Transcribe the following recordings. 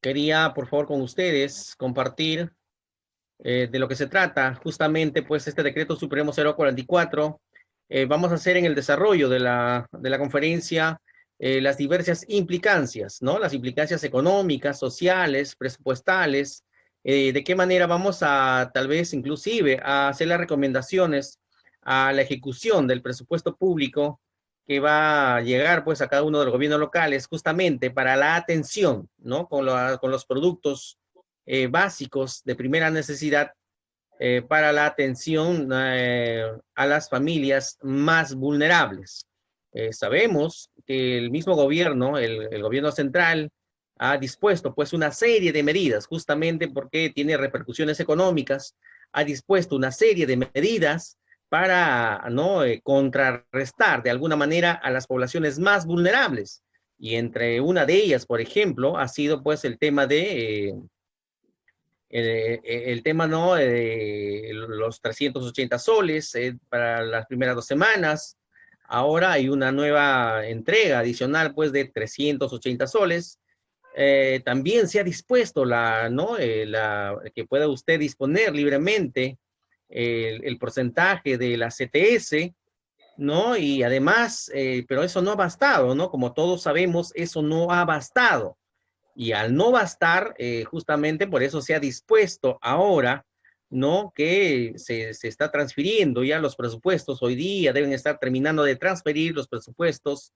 Quería, por favor, con ustedes compartir de lo que se trata justamente, pues, este decreto supremo 044. Vamos a hacer en el desarrollo de la conferencia las diversas implicancias, ¿no? Las implicancias económicas, sociales, presupuestales, de qué manera vamos a, tal vez, inclusive, a hacer las recomendaciones a la ejecución del presupuesto público que va a llegar, pues, a cada uno de los gobiernos locales, justamente para la atención, ¿no? Con los productos básicos de primera necesidad para la atención a las familias más vulnerables. Sabemos que el mismo gobierno, el gobierno central, ha dispuesto pues una serie de medidas, justamente porque tiene repercusiones económicas, ha dispuesto una serie de medidas para no contrarrestar de alguna manera a las poblaciones más vulnerables. Y entre una de ellas, por ejemplo, ha sido pues el tema de el tema, ¿no? Los 380 soles para las primeras 2 semanas. Ahora hay una nueva entrega adicional, pues, de 380 soles. También se ha dispuesto ¿no? Que pueda usted disponer libremente el porcentaje de la CTS, ¿no? Y además, pero eso no ha bastado, ¿no? Como todos sabemos, eso no ha bastado. Y al no bastar, justamente por eso se ha dispuesto ahora, ¿no? Que se está transfiriendo ya los presupuestos. Hoy día deben estar terminando de transferir los presupuestos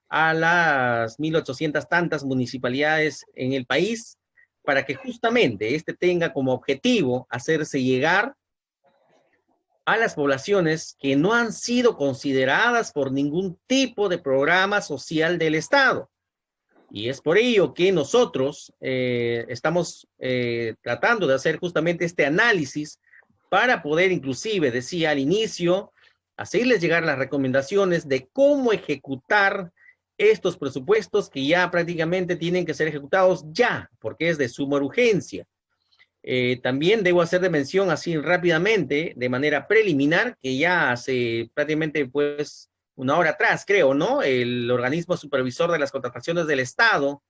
a las 1.800 tantas municipalidades en el país para que justamente este tenga como objetivo hacerse llegar a las poblaciones que no han sido consideradas por ningún tipo de programa social del Estado. Y es por ello que nosotros estamos tratando de hacer justamente este análisis para poder inclusive, decía al inicio, hacerles llegar las recomendaciones de cómo ejecutar estos presupuestos que ya prácticamente tienen que ser ejecutados ya, porque es de suma urgencia. También debo hacer de mención así rápidamente, de manera preliminar, que ya hace prácticamente pues una hora atrás, creo, ¿no? El organismo supervisor de las contrataciones del Estado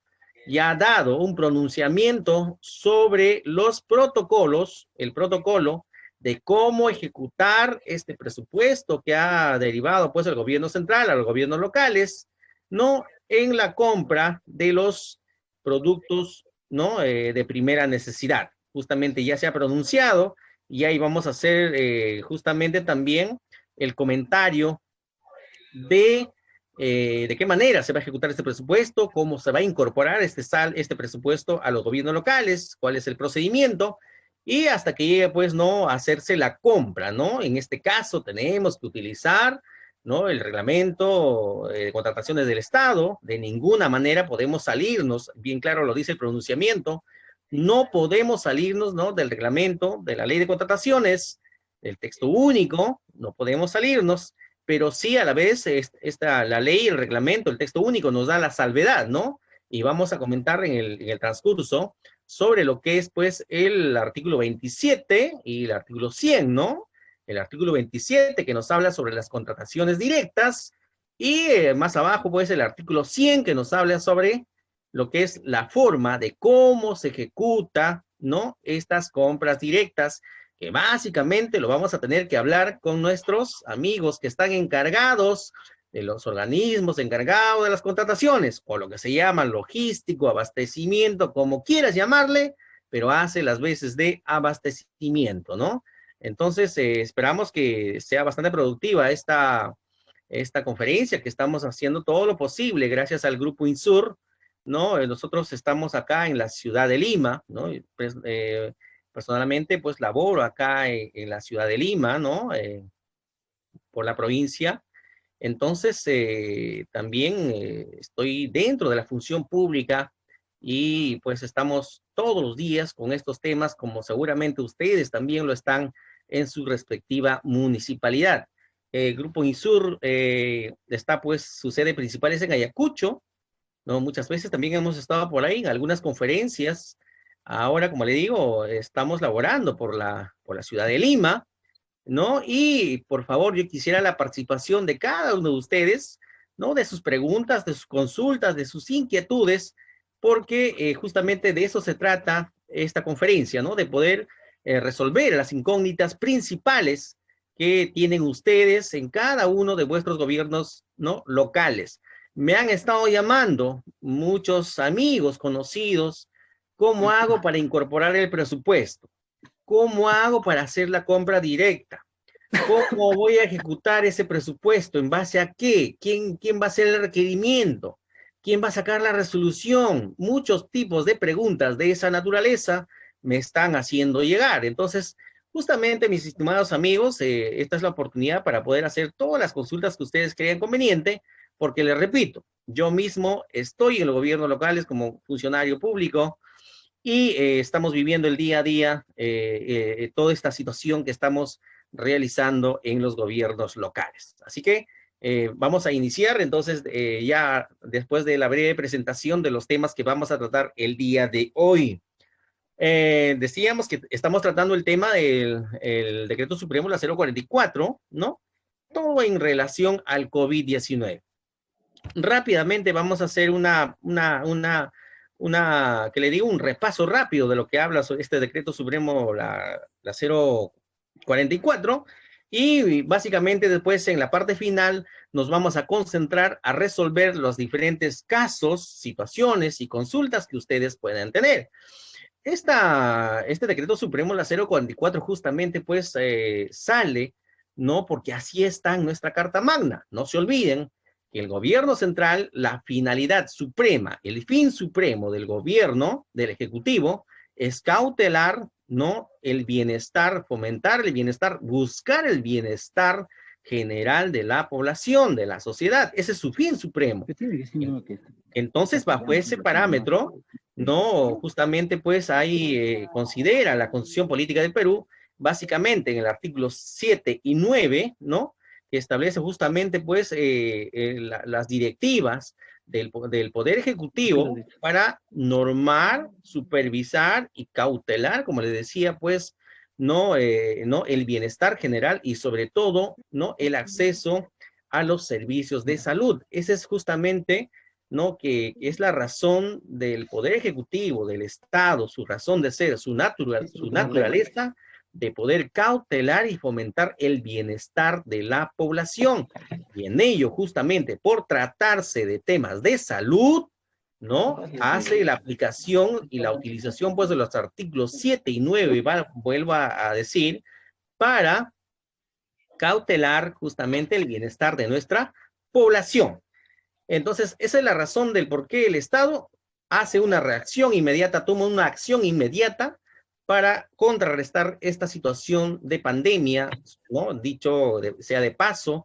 ya ha dado un pronunciamiento sobre los protocolos, el protocolo de cómo ejecutar este presupuesto que ha derivado pues el gobierno central a los gobiernos locales, ¿no? En la compra de los productos, ¿no? De primera necesidad. Justamente ya se ha pronunciado y ahí vamos a hacer justamente también el comentario de qué manera se va a ejecutar este presupuesto, cómo se va a incorporar este presupuesto a los gobiernos locales, cuál es el procedimiento, y hasta que llegue, pues, no a hacerse la compra, ¿no? En este caso tenemos que utilizar, ¿no? El reglamento de contrataciones del Estado. De ninguna manera podemos salirnos, bien claro lo dice el pronunciamiento, no podemos salirnos, ¿no? Del reglamento, de la ley de contrataciones, del texto único, no podemos salirnos, pero sí a la vez la ley, el reglamento, el texto único nos da la salvedad, ¿no? Y vamos a comentar en el transcurso sobre lo que es, pues, el artículo 27 y el artículo 100, ¿no? El artículo 27 que nos habla sobre las contrataciones directas y más abajo, pues, el artículo 100 que nos habla sobre lo que es la forma de cómo se ejecuta, ¿no? Estas compras directas, que básicamente lo vamos a tener que hablar con nuestros amigos que están encargados de los organismos encargados de las contrataciones, o lo que se llama logístico, abastecimiento, como quieras llamarle, pero hace las veces de abastecimiento, ¿no? Entonces, esperamos que sea bastante productiva esta conferencia, que estamos haciendo todo lo posible gracias al Grupo INSUR, ¿no? Nosotros estamos acá en la ciudad de Lima, ¿no? Pues, personalmente, pues laboro acá en la ciudad de Lima, ¿no? Por la provincia. Entonces, también estoy dentro de la función pública y pues estamos todos los días con estos temas, como seguramente ustedes también lo están en su respectiva municipalidad. El Grupo INSUR está pues, su sede principal es en Ayacucho, ¿no? Muchas veces también hemos estado por ahí en algunas conferencias. Ahora, como le digo, estamos laborando por la ciudad de Lima, ¿no? Y por favor, yo quisiera la participación de cada uno de ustedes, ¿no? De sus preguntas, de sus consultas, de sus inquietudes, porque justamente de eso se trata esta conferencia, ¿no? De poder resolver las incógnitas principales que tienen ustedes en cada uno de vuestros gobiernos, ¿no? Locales. Me han estado llamando muchos amigos, conocidos, ¿cómo hago para incorporar el presupuesto? ¿Cómo hago para hacer la compra directa? ¿Cómo voy a ejecutar ese presupuesto? ¿En base a qué? ¿Quién va a hacer el requerimiento? ¿Quién va a sacar la resolución? Muchos tipos de preguntas de esa naturaleza me están haciendo llegar. Entonces, justamente, mis estimados amigos, esta es la oportunidad para poder hacer todas las consultas que ustedes crean conveniente, porque les repito, yo mismo estoy en los gobiernos locales como funcionario público y estamos viviendo el día a día toda esta situación que estamos realizando en los gobiernos locales. Así que vamos a iniciar entonces ya después de la breve presentación de los temas que vamos a tratar el día de hoy. Decíamos que estamos tratando el tema del el Decreto Supremo, la 044, ¿no? Todo en relación al COVID-19. Rápidamente vamos a hacer que le digo, un repaso rápido de lo que habla sobre este Decreto Supremo, la 044, y básicamente después en la parte final nos vamos a concentrar a resolver los diferentes casos, situaciones y consultas que ustedes puedan tener. Este Decreto Supremo, la 044, justamente pues sale, ¿no? Porque así está en nuestra Carta Magna. No se olviden que el gobierno central, la finalidad suprema, el fin supremo del gobierno, del Ejecutivo, es cautelar, ¿no? El bienestar, fomentar el bienestar, buscar el bienestar general de la población, de la sociedad. Ese es su fin supremo. Entonces, bajo ese parámetro, no, justamente pues ahí considera la Constitución Política del Perú, básicamente en el artículo 7 y 9, ¿no? Que establece justamente pues las directivas del Poder Ejecutivo para normar, supervisar y cautelar, como les decía, pues, no, no el bienestar general y sobre todo, ¿no? El acceso a los servicios de salud. Ese es justamente, ¿no? Que es la razón del Poder Ejecutivo, del Estado, su razón de ser, su naturaleza de poder cautelar y fomentar el bienestar de la población. Y en ello, justamente por tratarse de temas de salud, ¿no? Hace la aplicación y la utilización, pues, de los artículos 7 y 9, vuelvo a decir, para cautelar justamente el bienestar de nuestra población. Entonces, esa es la razón del por qué el Estado hace una reacción inmediata, toma una acción inmediata para contrarrestar esta situación de pandemia, ¿no? Dicho sea de paso,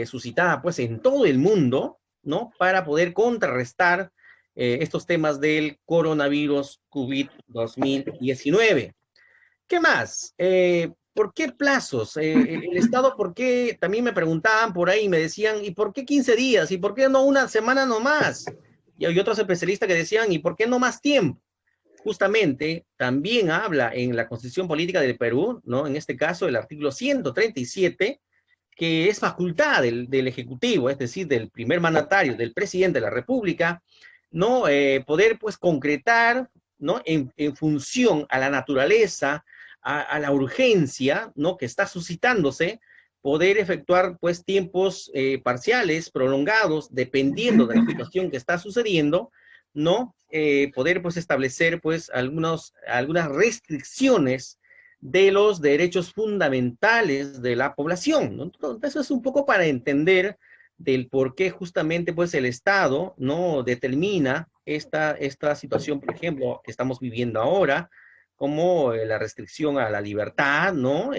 suscitada pues en todo el mundo, ¿no? Para poder contrarrestar estos temas del coronavirus COVID-2019. ¿Qué más? ¿Por qué plazos? El Estado, ¿por qué? También me preguntaban por ahí, me decían, ¿y por qué 15 días? ¿Y por qué no una semana nomás? Y hay otros especialistas que decían, ¿y por qué no más tiempo? Justamente, también habla en la Constitución Política del Perú, ¿no? En este caso, el artículo 137, que es facultad del Ejecutivo, es decir, del primer mandatario, del presidente de la República, ¿no? Poder, pues, concretar, ¿no? En función a la naturaleza, a la urgencia, ¿no? Que está suscitándose, poder efectuar, pues, tiempos parciales, prolongados, dependiendo de la situación que está sucediendo, ¿no? Poder, pues, establecer, pues, algunas restricciones de los derechos fundamentales de la población, ¿no? Entonces, eso es un poco para entender del por qué justamente, pues, el Estado, ¿no? Determina esta situación, por ejemplo, que estamos viviendo ahora, como la restricción a la libertad, ¿no?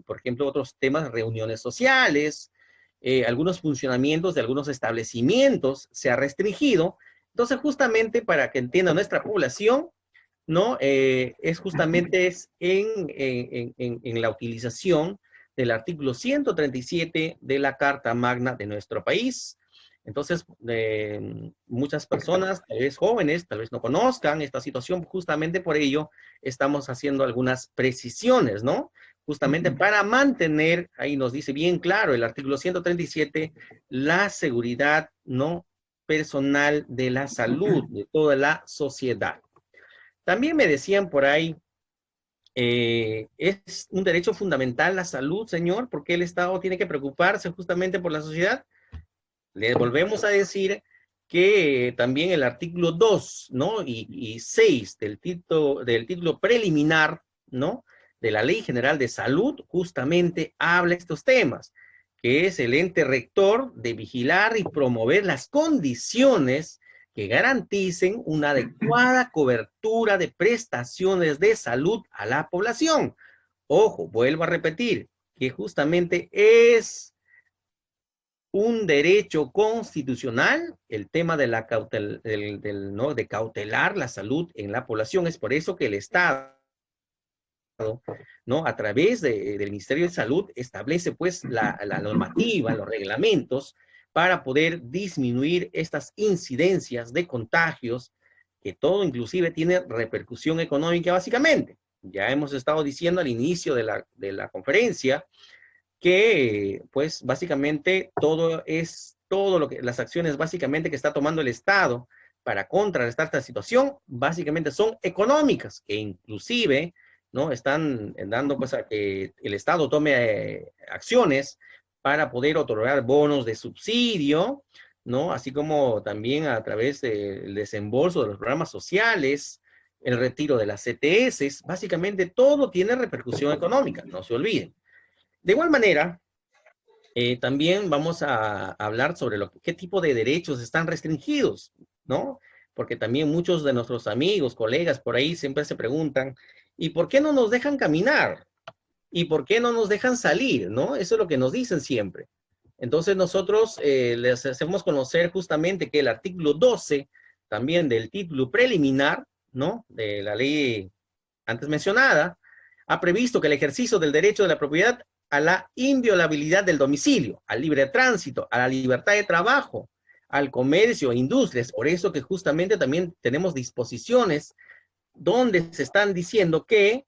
Por ejemplo, otros temas, reuniones sociales, algunos funcionamientos de algunos establecimientos se ha restringido. Entonces, justamente para que entienda nuestra población, ¿no? Es justamente en la utilización del artículo 137 de la Carta Magna de nuestro país. Entonces, muchas personas, tal vez jóvenes, tal vez no conozcan esta situación, justamente por ello estamos haciendo algunas precisiones, ¿no? Justamente para mantener, ahí nos dice bien claro el artículo 137, la seguridad, ¿no? personal de la salud de toda la sociedad. También me decían por ahí, ¿es un derecho fundamental la salud, señor? ¿Por qué el Estado tiene que preocuparse justamente por la sociedad? Le volvemos a decir que también el artículo 2, ¿no? y 6 del título preliminar, ¿no? De la Ley General de Salud, justamente habla estos temas, que es el ente rector de vigilar y promover las condiciones que garanticen una adecuada cobertura de prestaciones de salud a la población. Ojo, vuelvo a repetir, que justamente es un derecho constitucional, el tema de la ¿no? de cautelar la salud en la población. Es por eso que el Estado, ¿no? A través del Ministerio de Salud establece pues la normativa, los reglamentos para poder disminuir estas incidencias de contagios, que todo inclusive tiene repercusión económica básicamente. Ya hemos estado diciendo al inicio de la conferencia que pues básicamente todo lo que las acciones básicamente que está tomando el Estado para contrarrestar esta situación básicamente son económicas, que inclusive no están dando pues a que el Estado tome acciones para poder otorgar bonos de subsidio, no, así como también a través del desembolso de los programas sociales, el retiro de las CTS. Básicamente todo tiene repercusión económica, no se olviden. De igual manera, también vamos a hablar sobre qué tipo de derechos están restringidos, ¿no? Porque también muchos de nuestros amigos, colegas por ahí siempre se preguntan, ¿y por qué no nos dejan caminar? ¿Y por qué no nos dejan salir? ¿No? Eso es lo que nos dicen siempre. Entonces nosotros les hacemos conocer justamente que el artículo 12, también del título preliminar, ¿no? De la ley antes mencionada, ha previsto que el ejercicio del derecho de la propiedad a la inviolabilidad del domicilio, al libre tránsito, a la libertad de trabajo, al comercio, industrias. Por eso que justamente también tenemos disposiciones donde se están diciendo que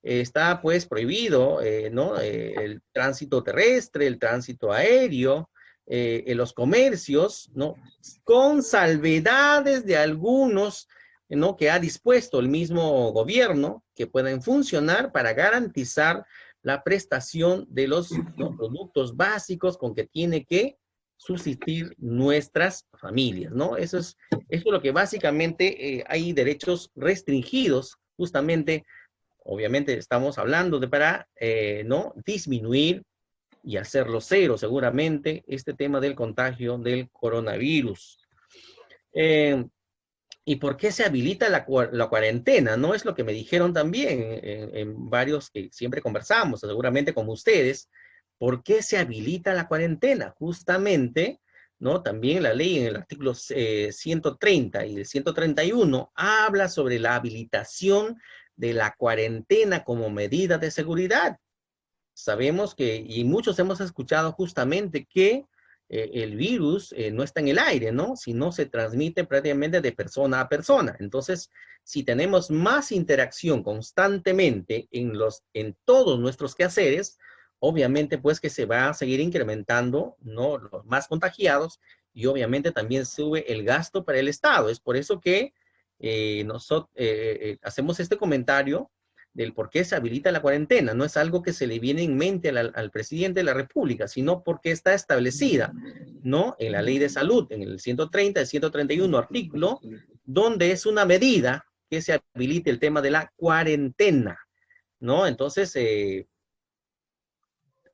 está pues prohibido, ¿no? El tránsito terrestre, el tránsito aéreo, en los comercios, ¿no? Con salvedades de algunos, ¿no? Que ha dispuesto el mismo gobierno que pueden funcionar para garantizar la prestación de los, ¿no? productos básicos con que tiene que subsistir nuestras familias, ¿no? Eso es lo que básicamente hay derechos restringidos justamente. Obviamente estamos hablando de para no disminuir y hacerlo cero seguramente este tema del contagio del coronavirus. ¿Y por qué se habilita la cuarentena? No es lo que me dijeron también en varios que siempre conversamos, seguramente como ustedes. ¿Por qué se habilita la cuarentena? Justamente, ¿no? También la ley en el artículo 130 y el 131 habla sobre la habilitación de la cuarentena como medida de seguridad. Sabemos que, y muchos hemos escuchado justamente que el virus no está en el aire, ¿no? Sino se transmite prácticamente de persona a persona. Entonces, si tenemos más interacción constantemente en todos nuestros quehaceres, obviamente pues que se va a seguir incrementando, ¿no? Los más contagiados y obviamente también sube el gasto para el Estado. Es por eso que nosotros hacemos este comentario del por qué se habilita la cuarentena. No es algo que se le viene en mente al presidente de la República, sino porque está establecida, ¿no? En la Ley de Salud, en el 130 y 131 artículo, donde es una medida que se habilite el tema de la cuarentena, ¿no? Entonces,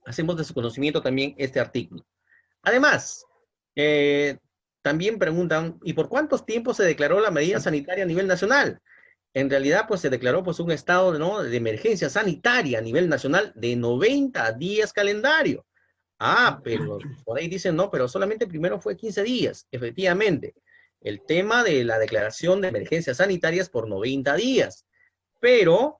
hacemos de su conocimiento también este artículo. Además, también preguntan, ¿y por cuántos tiempos se declaró la medida sanitaria a nivel nacional? En realidad, pues se declaró pues un estado, ¿no? de emergencia sanitaria a nivel nacional de 90 días calendario. Ah, pero por ahí dicen, no, pero solamente primero fue 15 días. Efectivamente, el tema de la declaración de emergencias sanitarias por 90 días. Pero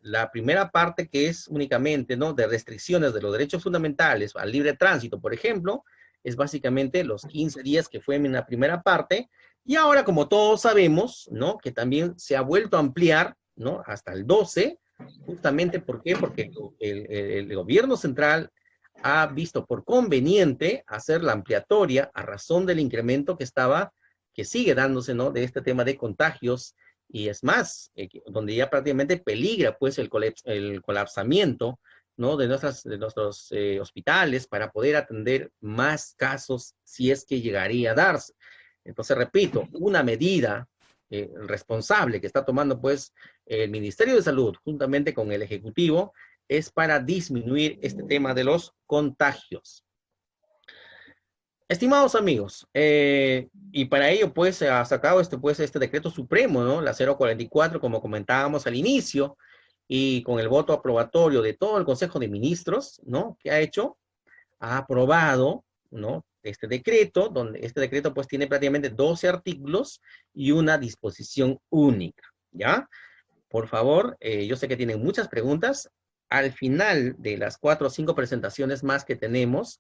la primera parte que es únicamente, ¿no? de restricciones de los derechos fundamentales al libre tránsito, por ejemplo, es básicamente los 15 días que fue en la primera parte. Y ahora, como todos sabemos, ¿no? que también se ha vuelto a ampliar, ¿no? hasta el 12, justamente, ¿por qué? Porque el gobierno central ha visto por conveniente hacer la ampliatoria a razón del incremento que sigue dándose, ¿no? De este tema de contagios, y es más, donde ya prácticamente peligra, pues, el colapsamiento, ¿no? De nuestros hospitales para poder atender más casos si es que llegaría a darse. Entonces, repito, una medida responsable que está tomando, pues, el Ministerio de Salud, juntamente con el Ejecutivo, es para disminuir este tema de los contagios. Estimados amigos, y para ello, pues, se ha sacado este decreto supremo, ¿no? La 044, como comentábamos al inicio, y con el voto aprobatorio de todo el Consejo de Ministros, ¿no? ¿Qué ha hecho? Ha aprobado, ¿no? Este decreto, donde este decreto, pues, tiene prácticamente 12 artículos y una disposición única, ¿ya? Por favor, yo sé que tienen muchas preguntas. Al final de las 4 o 5 presentaciones más que tenemos,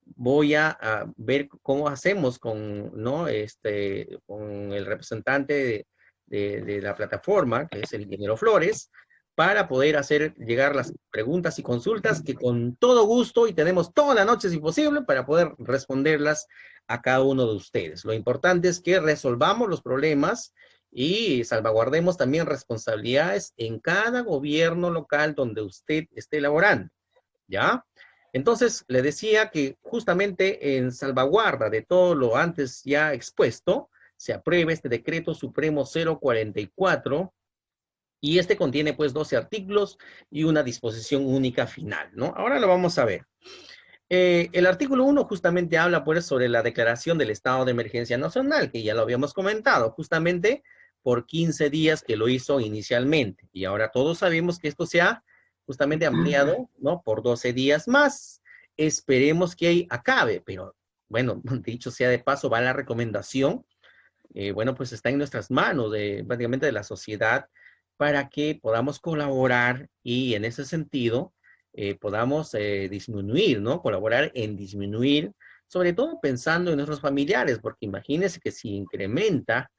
voy a ver cómo hacemos con, ¿no? Con el representante de la plataforma, que es el ingeniero Flores, para poder hacer llegar las preguntas y consultas que con todo gusto, y tenemos toda la noche si posible, para poder responderlas a cada uno de ustedes. Lo importante es que resolvamos los problemas y salvaguardemos también responsabilidades en cada gobierno local donde usted esté laborando, ¿ya? Entonces, le decía que justamente en salvaguarda de todo lo antes ya expuesto, se aprueba este decreto supremo 044, y este contiene pues 12 artículos y una disposición única final, ¿no? Ahora lo vamos a ver. El artículo 1 justamente habla pues sobre la declaración del estado de emergencia nacional, que ya lo habíamos comentado, justamente por 15 días que lo hizo inicialmente. Y ahora todos sabemos que esto se ha justamente ampliado, ¿no? Por 12 días más. Esperemos que ahí acabe, pero bueno, dicho sea de paso, va la recomendación. Bueno, pues está en nuestras manos, prácticamente de la sociedad, para que podamos colaborar y en ese sentido podamos disminuir, ¿no? Colaborar en disminuir, sobre todo pensando en nuestros familiares, porque imagínense que si incrementa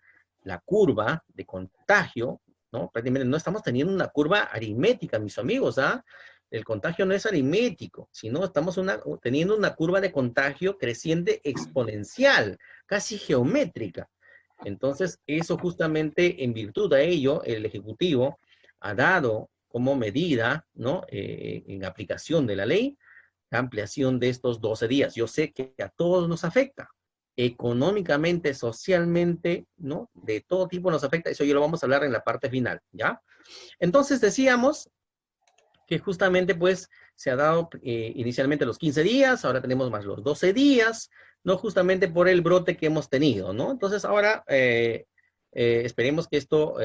la curva de contagio, ¿no? Prácticamente no estamos teniendo una curva aritmética, mis amigos, ¿ah? El contagio no es aritmético, sino estamos teniendo una curva de contagio creciente exponencial, casi geométrica. Entonces, eso justamente en virtud de ello, el Ejecutivo ha dado como medida, ¿no? En aplicación de la ley, la ampliación de estos 12 días. Yo sé que a todos nos afecta, económicamente, socialmente, ¿no? De todo tipo nos afecta. Eso ya lo vamos a hablar en la parte final, ¿ya? Entonces decíamos que justamente pues se ha dado inicialmente los 15 días, ahora tenemos más los 12 días, ¿no? Justamente por el brote que hemos tenido, ¿no? Entonces ahora esperemos que esto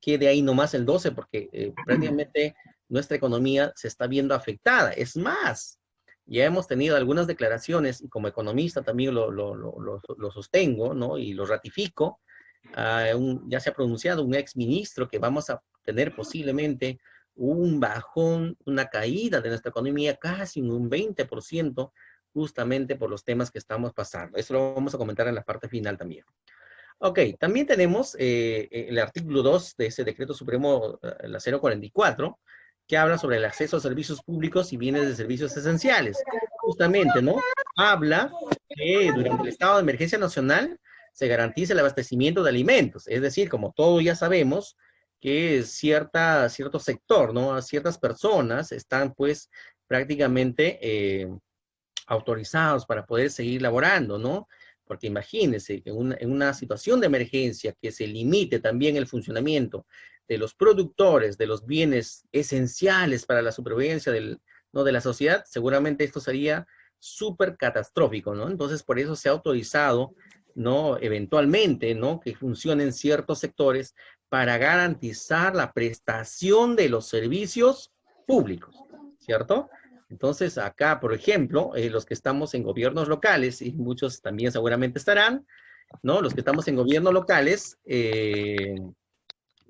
quede ahí nomás el 12, porque prácticamente nuestra economía se está viendo afectada. Es más, ya hemos tenido algunas declaraciones, y como economista también lo sostengo, ¿no? Y lo ratifico. Ya se ha pronunciado un ex ministro que vamos a tener posiblemente un bajón, una caída de nuestra economía casi un 20%, justamente por los temas que estamos pasando. Eso lo vamos a comentar en la parte final también. Ok, también tenemos el artículo 2 de ese decreto supremo, la 044, que habla sobre el acceso a servicios públicos y bienes de servicios esenciales. Justamente, ¿no? Habla que durante el estado de emergencia nacional se garantice el abastecimiento de alimentos. Es decir, como todos ya sabemos, que cierto sector, ¿no? Ciertas personas están pues prácticamente autorizados para poder seguir laborando, ¿no? Porque imagínense que en una situación de emergencia que se limite también el funcionamiento de los productores, de los bienes esenciales para la supervivencia ¿no? de la sociedad, seguramente esto sería súper catastrófico, ¿no? Entonces, por eso se ha autorizado, ¿no? Eventualmente, ¿no? Que funcionen ciertos sectores para garantizar la prestación de los servicios públicos, ¿cierto? Entonces, acá, por ejemplo, los que estamos en gobiernos locales, y muchos también seguramente estarán, ¿no? Los que estamos en gobiernos locales,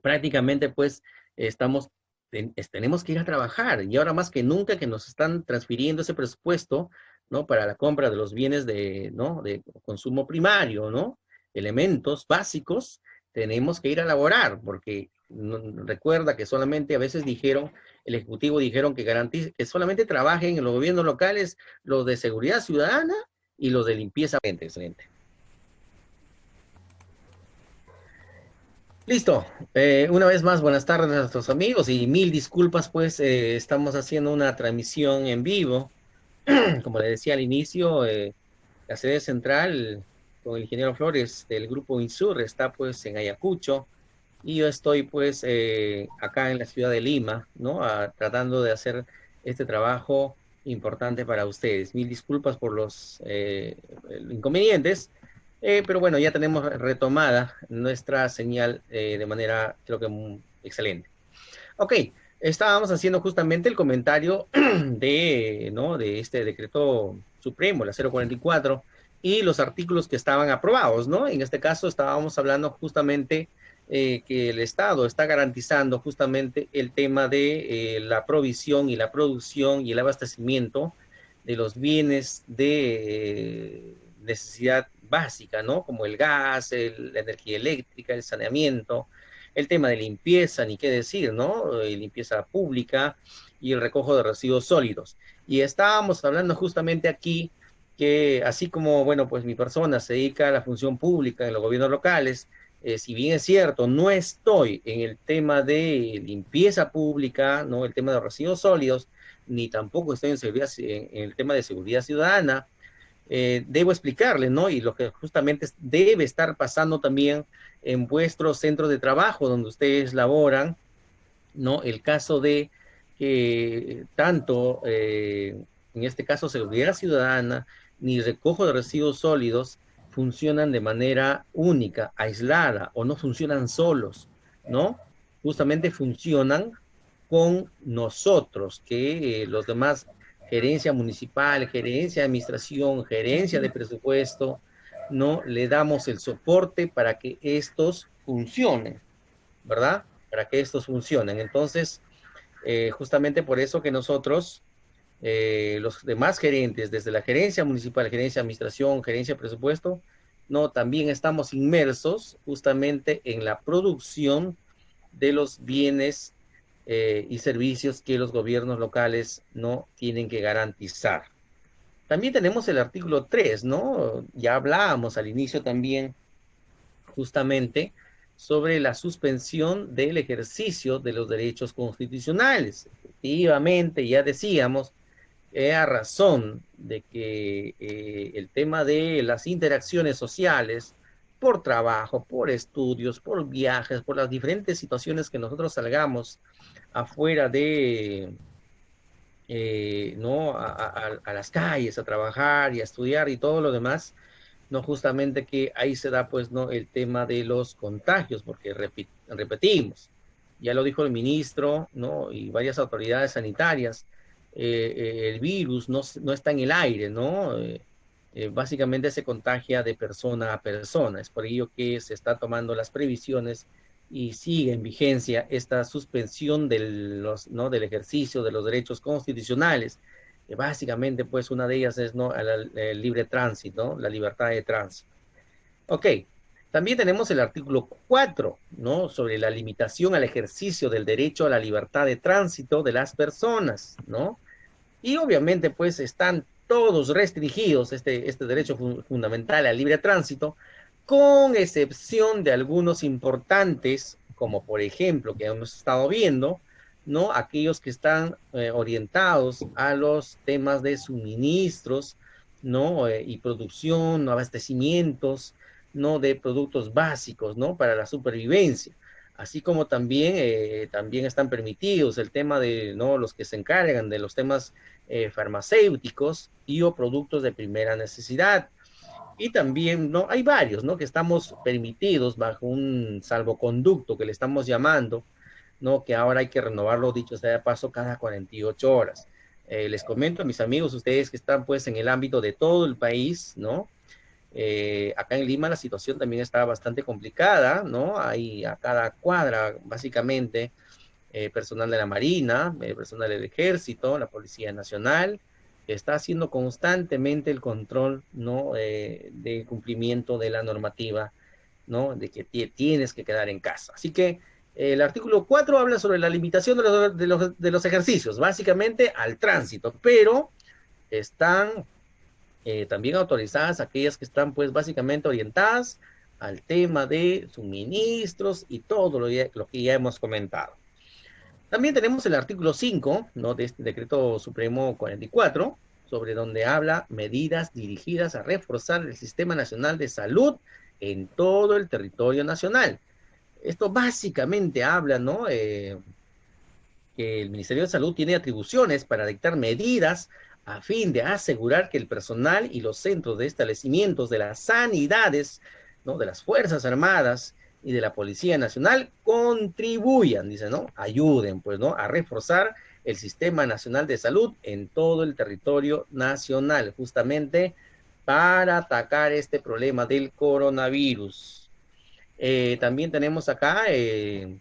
prácticamente, pues, tenemos que ir a trabajar, y ahora más que nunca que nos están transfiriendo ese presupuesto, ¿no? Para la compra de los bienes ¿no? de consumo primario, ¿no? Elementos básicos, tenemos que ir a laborar, porque recuerda que solamente a veces dijeron, el Ejecutivo dijeron que garantice, que solamente trabajen en los gobiernos locales los de seguridad ciudadana y los de limpieza. Excelente. Listo. Una vez más, buenas tardes a nuestros amigos y mil disculpas, pues estamos haciendo una transmisión en vivo. Como le decía al inicio, la sede central con el ingeniero Flores del grupo Insur está pues en Ayacucho y yo estoy pues acá en la ciudad de Lima, ¿no? Tratando de hacer este trabajo importante para ustedes. Mil disculpas por los inconvenientes, pero bueno, ya tenemos retomada nuestra señal de manera, creo que excelente. Ok, estábamos haciendo justamente el comentario de, ¿no? de este decreto supremo, la 044, y los artículos que estaban aprobados, ¿no? En este caso estábamos hablando justamente que el Estado está garantizando justamente el tema de la provisión y la producción y el abastecimiento de los bienes de necesidad básica, ¿no? Como el gas, la energía eléctrica, el saneamiento, el tema de limpieza, ni qué decir, ¿no? Limpieza pública y el recojo de residuos sólidos. Y estábamos hablando justamente aquí que así como, bueno, pues mi persona se dedica a la función pública en los gobiernos locales, si bien es cierto, no estoy en el tema de limpieza pública, ¿no? El tema de residuos sólidos, ni tampoco estoy en el tema de seguridad ciudadana, debo explicarle, ¿no? Y lo que justamente debe estar pasando también en vuestros centros de trabajo donde ustedes laboran, ¿no? El caso de que tanto, en este caso, seguridad ciudadana ni recojo de residuos sólidos funcionan de manera única, aislada, o no funcionan solos, ¿no? Justamente funcionan con nosotros, que los demás, gerencia municipal, gerencia de administración, gerencia de presupuesto, no le damos el soporte para que estos funcionen, ¿verdad? Para que estos funcionen. Entonces, justamente por eso que nosotros, los demás gerentes, desde la gerencia municipal, gerencia de administración, gerencia de presupuesto, no, también estamos inmersos justamente en la producción de los bienes y servicios que los gobiernos locales no tienen que garantizar. También tenemos el artículo 3, ¿no? Ya hablábamos al inicio también justamente sobre la suspensión del ejercicio de los derechos constitucionales. Efectivamente, ya decíamos, a razón de que el tema de las interacciones sociales por trabajo, por estudios, por viajes, por las diferentes situaciones que nosotros salgamos afuera de, ¿no? A las calles, a trabajar y a estudiar y todo lo demás, no justamente que ahí se da pues no el tema de los contagios, porque repetimos, ya lo dijo el ministro, ¿no? Y varias autoridades sanitarias, el virus no está en el aire, ¿no? Básicamente se contagia de persona a persona, es por ello que se está tomando las previsiones y sigue en vigencia esta suspensión ¿no? del ejercicio de los derechos constitucionales, que básicamente pues una de ellas es ¿no? el libre tránsito, ¿no? La libertad de tránsito. Ok, también tenemos el artículo 4, ¿no? Sobre la limitación al ejercicio del derecho a la libertad de tránsito de las personas, ¿no? Y obviamente pues están todos restringidos este derecho fundamental al libre tránsito, con excepción de algunos importantes, como por ejemplo que hemos estado viendo, ¿no? Aquellos que están orientados a los temas de suministros, ¿no? Y producción, ¿no? Abastecimientos, ¿no? De productos básicos, ¿no? Para la supervivencia. Así como también, también están permitidos el tema de, ¿no? Los que se encargan de los temas farmacéuticos y o productos de primera necesidad. Y también, ¿no? Hay varios, ¿no? Que estamos permitidos bajo un salvoconducto que le estamos llamando, ¿no? Que ahora hay que renovarlo, dicho sea de paso, cada 48 horas. Les comento a mis amigos, ustedes que están pues en el ámbito de todo el país, ¿no? Acá en Lima la situación también está bastante complicada, ¿no? Hay a cada cuadra, básicamente, personal de la Marina, personal del Ejército, la Policía Nacional, que está haciendo constantemente el control, ¿no? De cumplimiento de la normativa ¿no? De que tienes que quedar en casa. Así que el artículo 4 habla sobre la limitación de los ejercicios, básicamente al tránsito, pero están también autorizadas aquellas que están pues básicamente orientadas al tema de suministros y todo lo que ya hemos comentado. También tenemos el artículo 5, ¿no? De este decreto supremo 44, sobre donde habla medidas dirigidas a reforzar el Sistema Nacional de Salud en todo el territorio nacional. Esto básicamente habla, ¿no? Que el Ministerio de Salud tiene atribuciones para dictar medidas a fin de asegurar que el personal y los centros de establecimientos de las sanidades, ¿no? De las Fuerzas Armadas y de la Policía Nacional contribuyan, dice, ¿no? Ayuden, pues, ¿no? A reforzar el Sistema Nacional de Salud en todo el territorio nacional, justamente para atacar este problema del coronavirus. También tenemos acá el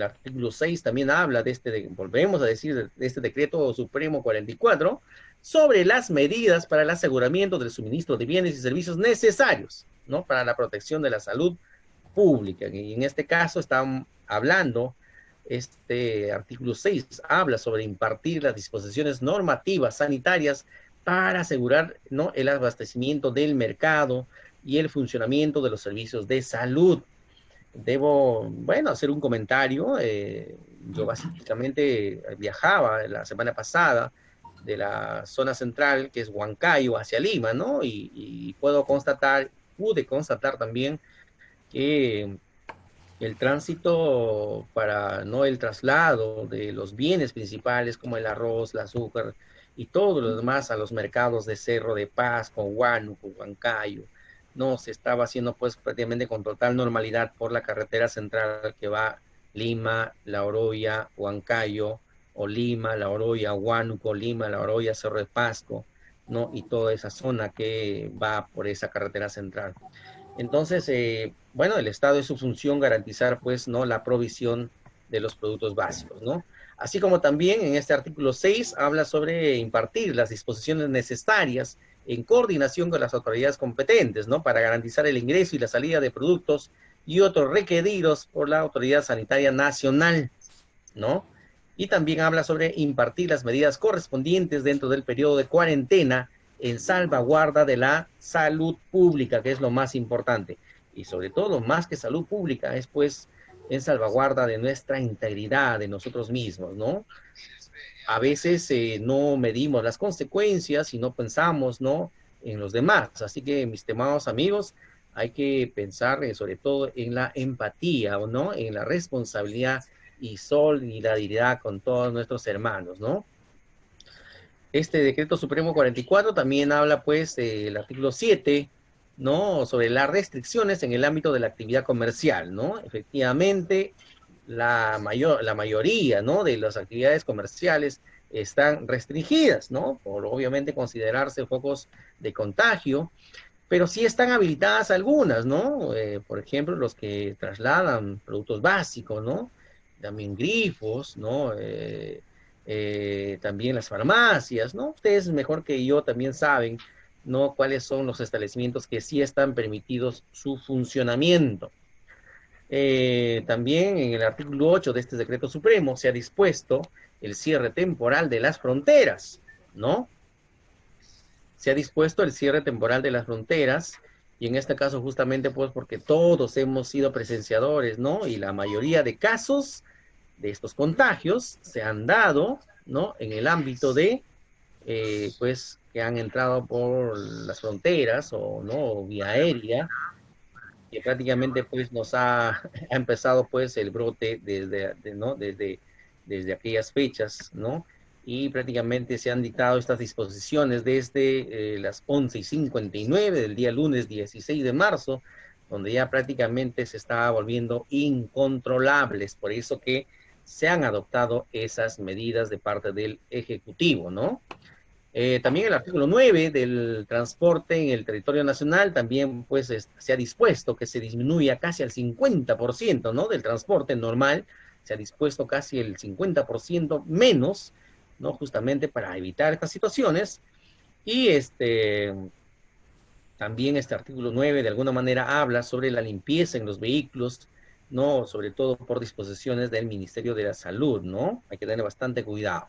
artículo 6 también habla de volvemos a decir, de este decreto supremo 44, sobre las medidas para el aseguramiento del suministro de bienes y servicios necesarios, ¿no? Para la protección de la salud pública. Y en este caso están hablando, este artículo 6 habla sobre impartir las disposiciones normativas sanitarias para asegurar, ¿no? El abastecimiento del mercado y el funcionamiento de los servicios de salud. Debo, bueno, hacer un comentario. Yo básicamente viajaba la semana pasada de la zona central, que es Huancayo, hacia Lima, ¿no? Y pude constatar también que el tránsito para, ¿no? El traslado de los bienes principales como el arroz, el azúcar y todo lo demás a los mercados de Cerro de Pasco, Huánuco, Huancayo, no se estaba haciendo pues prácticamente con total normalidad por la carretera central que va Lima, La Oroya, Huancayo, o Lima, La Oroya, Huánuco, Lima, La Oroya, Cerro de Pasco, ¿no? Y toda esa zona que va por esa carretera central. Entonces, bueno, el Estado es su función garantizar, pues, ¿no? La provisión de los productos básicos, ¿no? Así como también en este artículo 6 habla sobre impartir las disposiciones necesarias en coordinación con las autoridades competentes, ¿no? Para garantizar el ingreso y la salida de productos y otros requeridos por la Autoridad Sanitaria Nacional, ¿no? Y también habla sobre impartir las medidas correspondientes dentro del periodo de cuarentena en salvaguarda de la salud pública, que es lo más importante. Y sobre todo, más que salud pública, es pues en salvaguarda de nuestra integridad, de nosotros mismos, ¿no? A veces no medimos las consecuencias y no pensamos, ¿no? En los demás. Así que, mis estimados amigos, hay que pensar sobre todo en la empatía, ¿no? En la responsabilidad y solidaridad con todos nuestros hermanos, ¿no? Este decreto supremo 44 también habla, pues, el artículo 7, ¿no? Sobre las restricciones en el ámbito de la actividad comercial, ¿no? Efectivamente, la mayoría, ¿no? De las actividades comerciales están restringidas, ¿no? Por obviamente considerarse focos de contagio, pero sí están habilitadas algunas, ¿no? Por ejemplo, los que trasladan productos básicos, ¿no? También grifos, ¿no? También las farmacias, ¿no? Ustedes mejor que yo también saben, ¿no? Cuáles son los establecimientos que sí están permitidos su funcionamiento. También en el artículo 8 de este decreto supremo se ha dispuesto el cierre temporal de las fronteras, ¿no? Se ha dispuesto el cierre temporal de las fronteras y en este caso justamente pues porque todos hemos sido presenciadores, ¿no? Y la mayoría de casos de estos contagios se han dado, ¿no? En el ámbito de, pues, que han entrado por las fronteras o, ¿no? Vía aérea, que prácticamente, pues, ha empezado, pues, el brote ¿no? Desde aquellas fechas, ¿no? Y prácticamente se han dictado estas disposiciones desde las 11:59 del día lunes 16 de marzo, donde ya prácticamente se está volviendo incontrolables. Por eso que se han adoptado esas medidas de parte del Ejecutivo, ¿no? También el artículo 9 del transporte en el territorio nacional también pues se ha dispuesto que se disminuya casi al 50%, ¿no? Del transporte normal, se ha dispuesto casi el 50% menos, ¿no? Justamente para evitar estas situaciones. Y También este artículo 9 de alguna manera habla sobre la limpieza en los vehículos, ¿no? Sobre todo por disposiciones del Ministerio de la Salud, ¿no? Hay que tener bastante cuidado.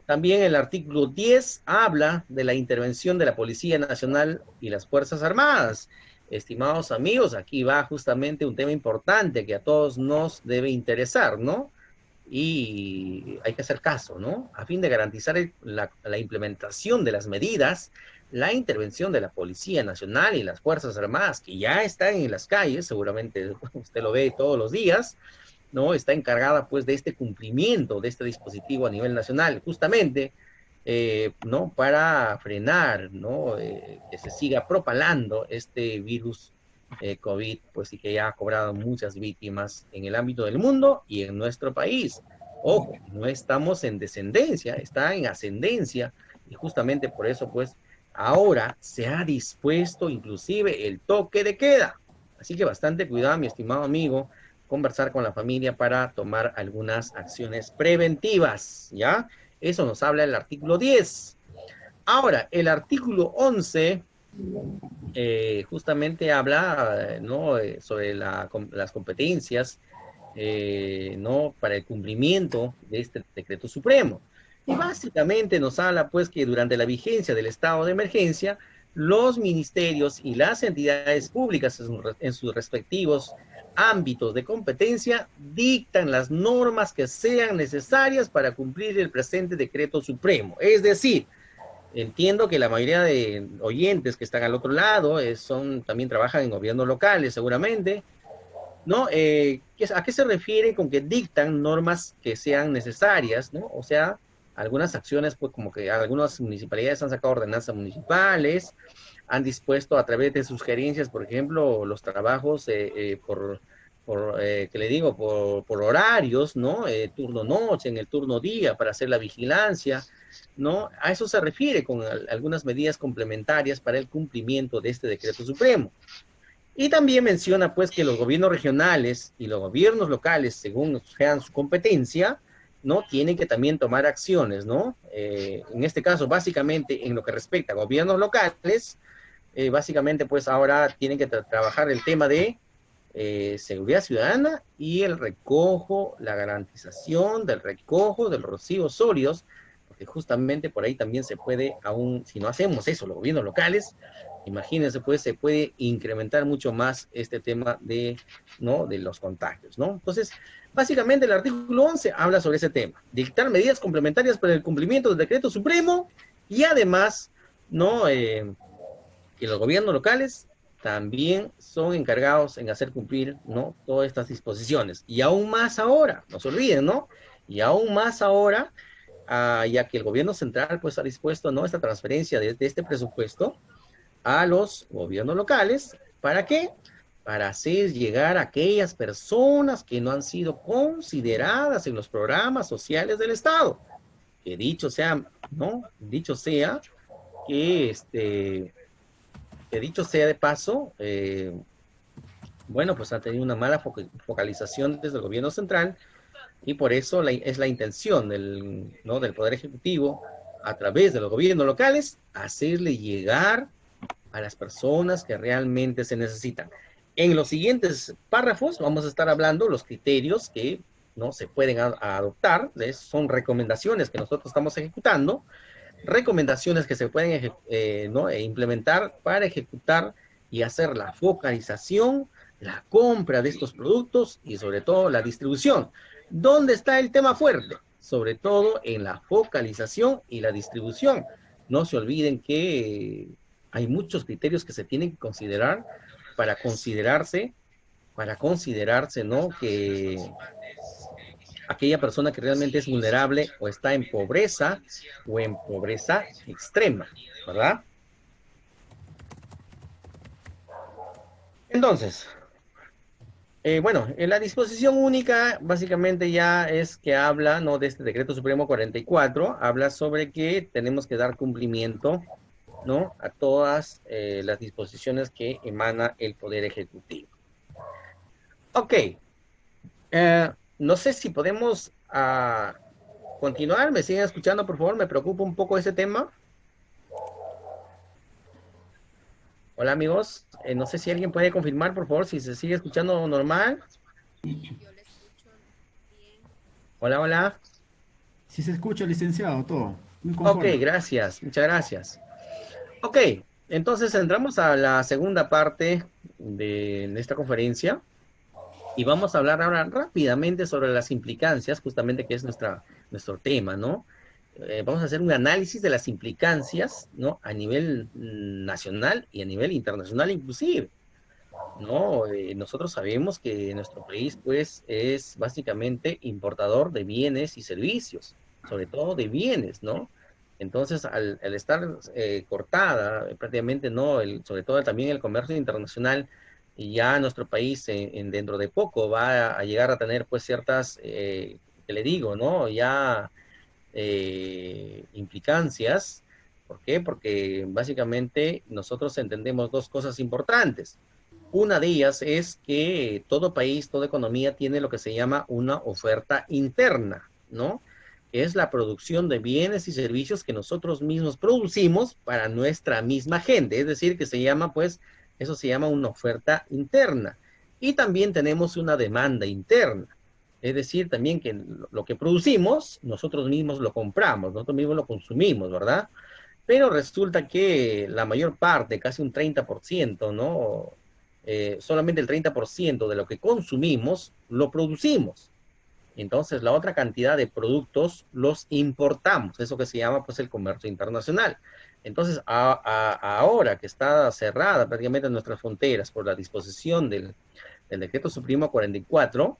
También el artículo 10 habla de la intervención de la Policía Nacional y las Fuerzas Armadas. Estimados amigos, aquí va justamente un tema importante que a todos nos debe interesar, ¿no? Y hay que hacer caso, ¿no? A fin de garantizar la implementación de las medidas, la intervención de la Policía Nacional y las Fuerzas Armadas, que ya están en las calles, seguramente usted lo ve todos los días, ¿no? Está encargada pues de este cumplimiento de este dispositivo a nivel nacional, justamente, ¿no? Para frenar, ¿no? Que se siga propalando este virus COVID, pues y que ya ha cobrado muchas víctimas en el ámbito del mundo y en nuestro país. Ojo, no estamos en descendencia, está en ascendencia y justamente por eso pues ahora se ha dispuesto inclusive el toque de queda. Así que bastante cuidado, mi estimado amigo, conversar con la familia para tomar algunas acciones preventivas, ¿ya? Eso nos habla el artículo 10. Ahora, el artículo 11 justamente habla, ¿no? Sobre las competencias, ¿no? Para el cumplimiento de este decreto supremo. Y básicamente nos habla, pues, que durante la vigencia del estado de emergencia, los ministerios y las entidades públicas en sus respectivos ámbitos de competencia dictan las normas que sean necesarias para cumplir el presente decreto supremo. Es decir, entiendo que la mayoría de oyentes que están al otro lado también trabajan en gobiernos locales, seguramente, ¿no? ¿A qué se refiere con que dictan normas que sean necesarias, ¿no? O sea, algunas acciones, pues como que algunas municipalidades han sacado ordenanzas municipales, han dispuesto a través de sus gerencias, por ejemplo, los trabajos ¿qué le digo? Por horarios, ¿no? Turno noche, en el turno día, para hacer la vigilancia, ¿no? A eso se refiere con algunas medidas complementarias para el cumplimiento de este decreto supremo. Y también menciona, pues, que los gobiernos regionales y los gobiernos locales, según sean su competencia, ¿no? Tienen que también tomar acciones, ¿no? En este caso, básicamente, en lo que respecta a gobiernos locales, básicamente, pues, ahora tienen que trabajar el tema de seguridad ciudadana y el recojo, la garantización del recojo de los residuos sólidos, porque justamente por ahí también se puede, aún si no hacemos eso, los gobiernos locales, imagínense, pues se puede incrementar mucho más este tema de, ¿no? De los contagios, ¿no? Entonces, básicamente el artículo 11 habla sobre ese tema, dictar medidas complementarias para el cumplimiento del decreto supremo y además, ¿no? Que los gobiernos locales también son encargados en hacer cumplir, ¿no? Todas estas disposiciones. Y aún más ahora, no se olviden, ¿no? Y aún más ahora, ya que el gobierno central pues ha dispuesto, ¿no? Esta transferencia de este presupuesto a los gobiernos locales. ¿Para qué? Para hacer llegar a aquellas personas que no han sido consideradas en los programas sociales del Estado. Que dicho sea, ¿no? Dicho sea que dicho sea de paso, bueno, pues ha tenido una mala focalización desde el gobierno central y por eso es la intención ¿no? del Poder Ejecutivo, a través de los gobiernos locales, hacerle llegar a las personas que realmente se necesitan. En los siguientes párrafos vamos a estar hablando los criterios que no se pueden adoptar, son recomendaciones que nosotros estamos ejecutando, recomendaciones que se pueden ¿no? implementar para ejecutar y hacer la focalización, la compra de estos productos y sobre todo la distribución. ¿Dónde está el tema fuerte? Sobre todo en la focalización y la distribución. No se olviden que hay muchos criterios que se tienen que considerar para considerarse, ¿no? Que aquella persona que realmente es vulnerable o está en pobreza o en pobreza extrema, ¿verdad? Entonces, bueno, en la disposición única básicamente ya es que habla, ¿no? De este decreto supremo 44, habla sobre que tenemos que dar cumplimiento, ¿no? A todas las disposiciones que emana el Poder Ejecutivo. Ok, no sé si podemos continuar, me siguen escuchando, por favor, me preocupa un poco ese tema. Hola amigos, no sé si alguien puede confirmar, por favor, si se sigue escuchando normal. Hola, hola. Si se escucha, licenciado, todo. Muy Ok, conforme. gracias, muchas gracias. Ok, entonces entramos a la segunda parte de esta conferencia y vamos a hablar ahora rápidamente sobre las implicancias, justamente que es nuestro tema, ¿no? Vamos a hacer un análisis de las implicancias, ¿no? A nivel nacional y a nivel internacional inclusive. No, nosotros sabemos que nuestro país, pues, es básicamente importador de bienes y servicios, sobre todo de bienes, ¿no? Entonces, al estar cortada, prácticamente, ¿no? Sobre todo también el comercio internacional, y ya nuestro país dentro de poco va a llegar a tener, pues, ciertas, que le digo, ¿no? Ya implicancias. ¿Por qué? Porque básicamente nosotros entendemos dos cosas importantes. Una de ellas es que todo país, toda economía tiene lo que se llama una oferta interna, ¿no? Que es la producción de bienes y servicios que nosotros mismos producimos para nuestra misma gente. Es decir, que se llama, pues, eso se llama una oferta interna. Y también tenemos una demanda interna. Es decir, también que lo que producimos, nosotros mismos lo compramos, nosotros mismos lo consumimos, ¿verdad? Pero resulta que la mayor parte, casi un 30%, ¿no? Solamente el 30% de lo que consumimos lo producimos. Entonces, la otra cantidad de productos los importamos, eso que se llama pues el comercio internacional. Entonces, ahora que está cerrada prácticamente nuestras fronteras por la disposición del Decreto Supremo 44,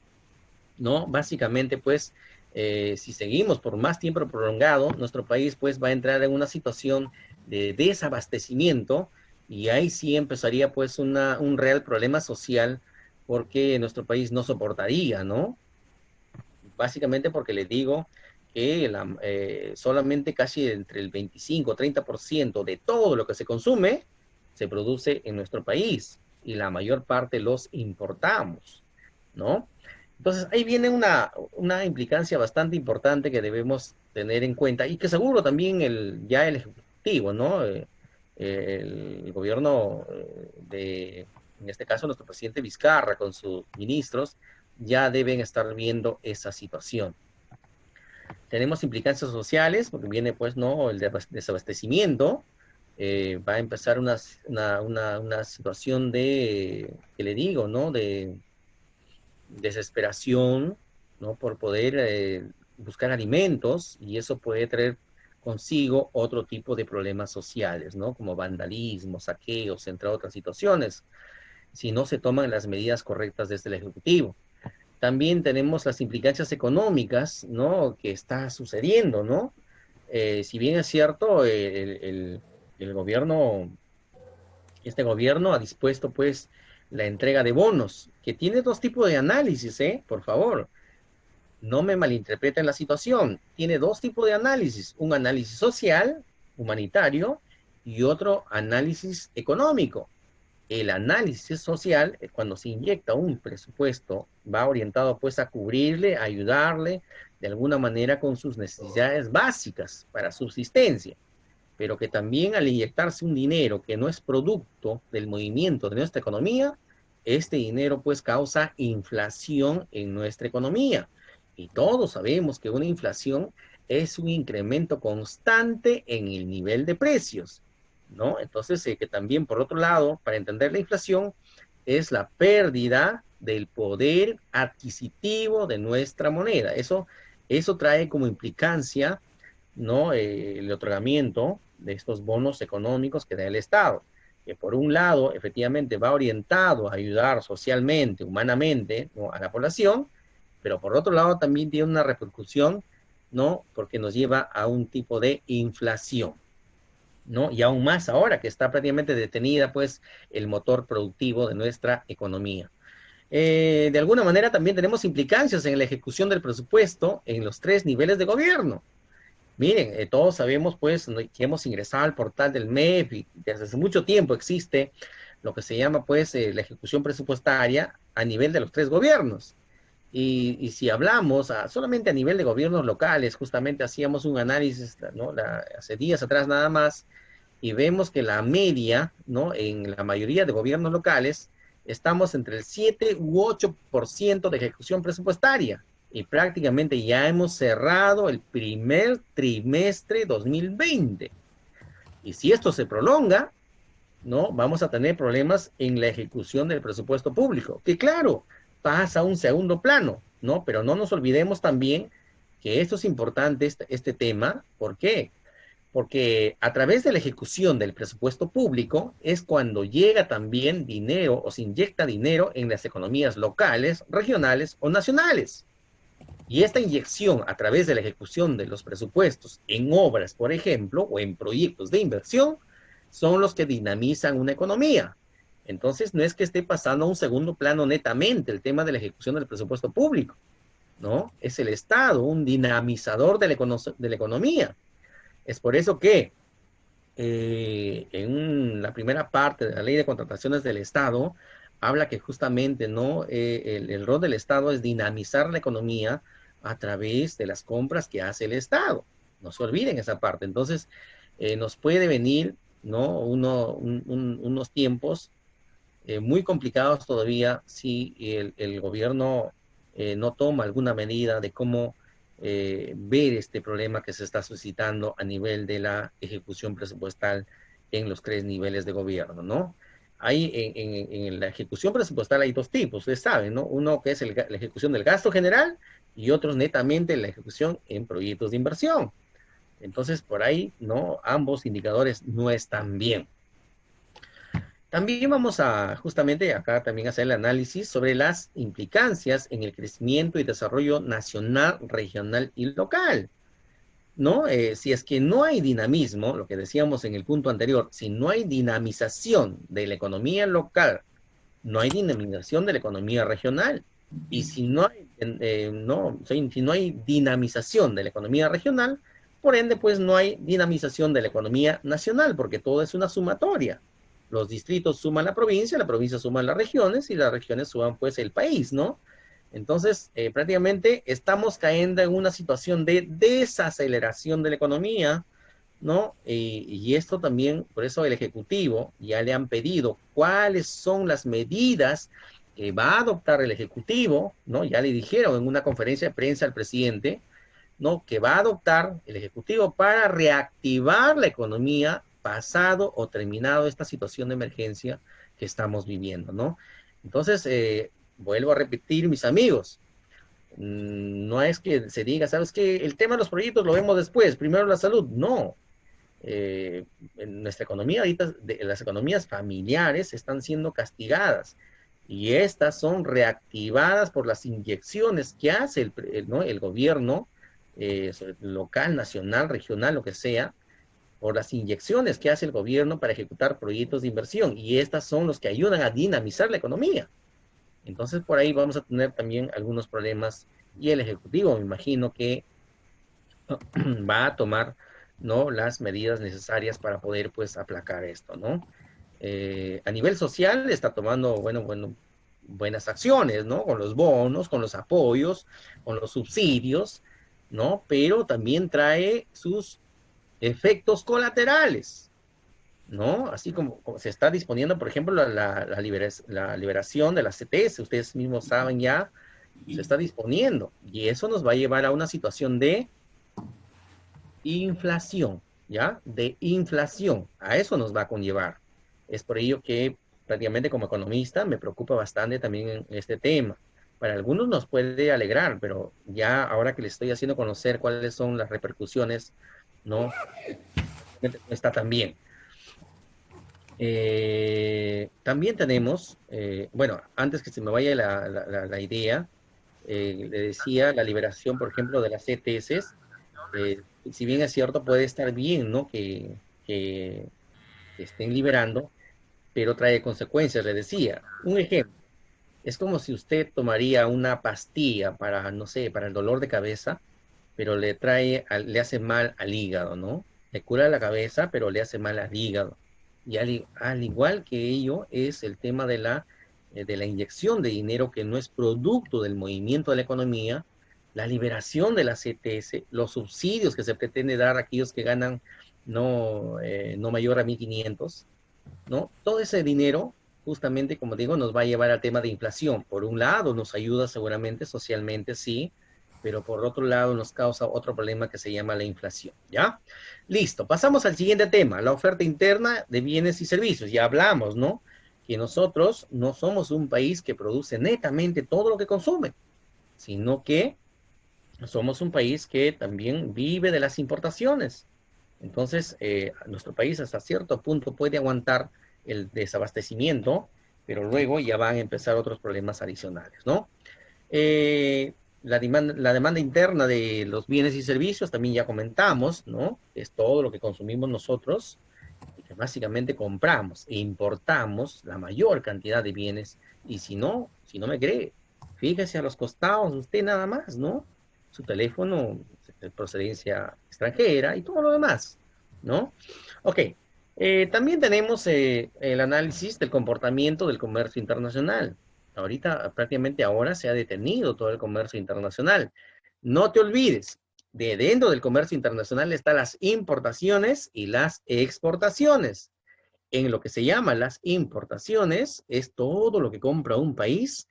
¿no? Básicamente, pues, si seguimos por más tiempo prolongado, nuestro país, pues, va a entrar en una situación de desabastecimiento y ahí sí empezaría, pues, un real problema social porque nuestro país no soportaría, ¿no? Básicamente porque les digo que solamente casi entre el 25-30% de todo lo que se consume se produce en nuestro país y la mayor parte los importamos, ¿no? Entonces ahí viene una implicancia bastante importante que debemos tener en cuenta y que seguro también ya el Ejecutivo, ¿no? El gobierno en este caso nuestro presidente Vizcarra con sus ministros, ya deben estar viendo esa situación. Tenemos implicancias sociales, porque viene pues, ¿no? El desabastecimiento, va a empezar una situación ¿qué le digo, ¿no? De desesperación, ¿no? Por poder buscar alimentos y eso puede traer consigo otro tipo de problemas sociales, ¿no? Como vandalismo, saqueos, entre otras situaciones, si no se toman las medidas correctas desde el Ejecutivo. También tenemos las implicancias económicas, ¿no? Que está sucediendo, ¿no? Si bien es cierto, el gobierno, este gobierno ha dispuesto, pues, la entrega de bonos, que tiene dos tipos de análisis, ¿eh? Por favor, no me malinterpreten la situación. Tiene dos tipos de análisis, un análisis social, humanitario, y otro análisis económico. El análisis social, cuando se inyecta un presupuesto, va orientado pues a cubrirle, a ayudarle de alguna manera con sus necesidades básicas para subsistencia, pero que también al inyectarse un dinero que no es producto del movimiento de nuestra economía, este dinero pues causa inflación en nuestra economía. Y todos sabemos que una inflación es un incremento constante en el nivel de precios, ¿no? Entonces, que también por otro lado, para entender la inflación, es la pérdida del poder adquisitivo de nuestra moneda. Eso trae como implicancia, ¿no? El otorgamiento de estos bonos económicos que da el Estado, que por un lado efectivamente va orientado a ayudar socialmente, humanamente, ¿no? A la población, pero por otro lado también tiene una repercusión, ¿no? Porque nos lleva a un tipo de inflación, ¿no? Y aún más ahora que está prácticamente detenida, pues, el motor productivo de nuestra economía. De alguna manera también tenemos implicancias en la ejecución del presupuesto en los tres niveles de gobierno. Miren, todos sabemos pues que hemos ingresado al portal del MEP y desde hace mucho tiempo existe lo que se llama pues la ejecución presupuestaria a nivel de los tres gobiernos. Y si hablamos solamente a nivel de gobiernos locales, justamente hacíamos un análisis, ¿no? Hace días atrás nada más, y vemos que la media, ¿no? En la mayoría de gobiernos locales, estamos entre el 7 u 8% de ejecución presupuestaria. Y prácticamente ya hemos cerrado el primer trimestre 2020. Y si esto se prolonga, ¿no? Vamos a tener problemas en la ejecución del presupuesto público, que claro, pasa a un segundo plano, ¿no? Pero no nos olvidemos también que esto es importante, este tema. ¿Por qué? Porque a través de la ejecución del presupuesto público es cuando llega también dinero o se inyecta dinero en las economías locales, regionales o nacionales. Y esta inyección a través de la ejecución de los presupuestos en obras, por ejemplo, o en proyectos de inversión, son los que dinamizan una economía. Entonces, no es que esté pasando a un segundo plano netamente el tema de la ejecución del presupuesto público, ¿no? Es el Estado, un dinamizador de la economía. Es por eso que en la primera parte de la ley de contrataciones del Estado, habla que justamente, ¿no? El rol del Estado es dinamizar la economía a través de las compras que hace el Estado. No se olviden esa parte. Entonces, nos puede venir, ¿no? Unos tiempos muy complicados todavía si el gobierno no toma alguna medida de cómo ver este problema que se está suscitando a nivel de la ejecución presupuestal en los 3 niveles de gobierno, ¿no? Hay en la ejecución presupuestal hay 2 tipos, ustedes saben, ¿no? Uno que es la ejecución del gasto general y otros netamente la ejecución en proyectos de inversión. Entonces, por ahí, ¿no? Ambos indicadores no están bien. También vamos a justamente acá también hacer el análisis sobre las implicancias en el crecimiento y desarrollo nacional, regional y local, ¿no? Si es que no hay dinamismo, lo que decíamos en el punto anterior, si no hay dinamización de la economía local, no hay dinamización de la economía regional. Y si no hay, si no hay dinamización de la economía regional, por ende, pues no hay dinamización de la economía nacional, porque todo es una sumatoria. Los distritos suman la provincia suma las regiones y las regiones suman pues el país, ¿no? Entonces, prácticamente estamos cayendo en una situación de desaceleración de la economía, ¿no? Y esto también, por eso el Ejecutivo ya le han pedido cuáles son las medidas que va a adoptar el Ejecutivo, ¿no? Ya le dijeron en una conferencia de prensa al presidente, ¿no? Que va a adoptar el Ejecutivo para reactivar la economía pasado o terminado esta situación de emergencia que estamos viviendo, ¿no? Entonces, vuelvo a repetir, mis amigos, no es que se diga, ¿sabes qué? El tema de los proyectos lo vemos después, primero la salud. No. En nuestra economía ahorita, las economías familiares están siendo castigadas y estas son reactivadas por las inyecciones que hace ¿no? el gobierno local, nacional, regional, lo que sea, por las inyecciones que hace el gobierno para ejecutar proyectos de inversión y estas son los que ayudan a dinamizar la economía. Entonces por ahí vamos a tener también algunos problemas y el Ejecutivo me imagino que va a tomar, ¿no? Las medidas necesarias para poder pues aplacar esto, ¿no? A nivel social está tomando, buenas acciones, ¿no? Con los bonos, con los apoyos, con los subsidios, ¿no? Pero también trae sus efectos colaterales, ¿no? Así como se está disponiendo, por ejemplo, la liberación de las CTS, ustedes mismos saben ya, se está disponiendo, y eso nos va a llevar a una situación de inflación, ¿ya? De inflación, a eso nos va a conllevar. Es por ello que prácticamente como economista me preocupa bastante también este tema. Para algunos nos puede alegrar, pero ya ahora que les estoy haciendo conocer cuáles son las repercusiones, no está tan bien. También tenemos, bueno, antes que se me vaya la idea, le decía la liberación, por ejemplo, de las ETS, si bien es cierto, puede estar bien, ¿no? Que estén liberando, pero trae consecuencias, le decía. Un ejemplo, es como si usted tomaría una pastilla para, no sé, para el dolor de cabeza, pero le hace mal al hígado, ¿no? Le cura la cabeza, pero le hace mal al hígado. Y al igual que ello es el tema de la inyección de dinero que no es producto del movimiento de la economía, la liberación de la CTS, los subsidios que se pretende dar a aquellos que ganan no mayor a 1.500, ¿no? Todo ese dinero, justamente, como digo, nos va a llevar al tema de inflación. Por un lado, nos ayuda seguramente socialmente, sí, pero por otro lado nos causa otro problema que se llama la inflación, ¿ya? Listo, pasamos al siguiente tema, la oferta interna de bienes y servicios. Ya hablamos, ¿no? Que nosotros no somos un país que produce netamente todo lo que consume, sino que somos un país que también vive de las importaciones. Entonces, nuestro país hasta cierto punto puede aguantar el desabastecimiento, pero luego ya van a empezar otros problemas adicionales, ¿no? La demanda interna de los bienes y servicios también ya comentamos, ¿no? Es todo lo que consumimos nosotros y que básicamente compramos e importamos la mayor cantidad de bienes. Y si no me cree, fíjese a los costados, usted nada más, ¿no? Su teléfono de procedencia extranjera y todo lo demás, ¿no? Ok. También tenemos el análisis del comportamiento del comercio internacional. Ahorita, prácticamente ahora se ha detenido todo el comercio internacional. No te olvides, de dentro del comercio internacional están las importaciones y las exportaciones. En lo que se llama las importaciones es todo lo que compra un país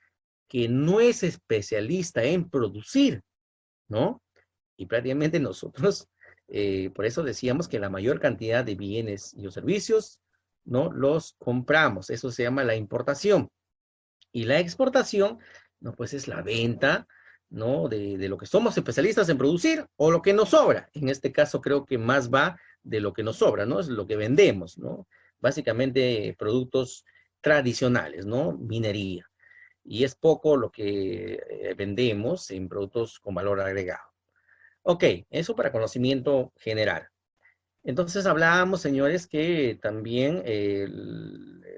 que no es especialista en producir, ¿no? Y prácticamente nosotros, por eso decíamos que la mayor cantidad de bienes y servicios, ¿no? Los compramos. Eso se llama la importación. Y la exportación, no, pues es la venta, ¿no? De lo que somos especialistas en producir o lo que nos sobra. En este caso creo que más va de lo que nos sobra, ¿no? Es lo que vendemos, ¿no? Básicamente productos tradicionales, ¿no? Minería. Y es poco lo que vendemos en productos con valor agregado. Ok, eso para conocimiento general. Entonces hablábamos, señores, que también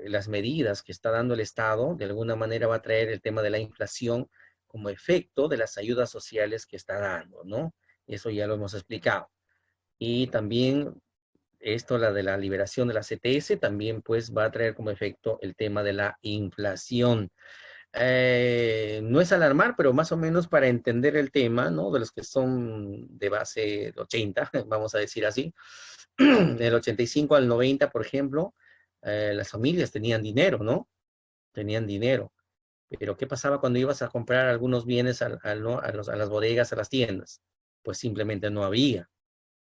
las medidas que está dando el Estado de alguna manera va a traer el tema de la inflación como efecto de las ayudas sociales que está dando, ¿no? Eso ya lo hemos explicado. Y también esto, la de la liberación de la CTS, también pues va a traer como efecto el tema de la inflación. No es alarmar, pero más o menos para entender el tema, ¿no? De los que son de base 80, vamos a decir así, del 85 al 90, por ejemplo, las familias tenían dinero, ¿no? Tenían dinero. Pero ¿qué pasaba cuando ibas a comprar algunos bienes ¿no? a las bodegas, a las tiendas? Pues simplemente no había.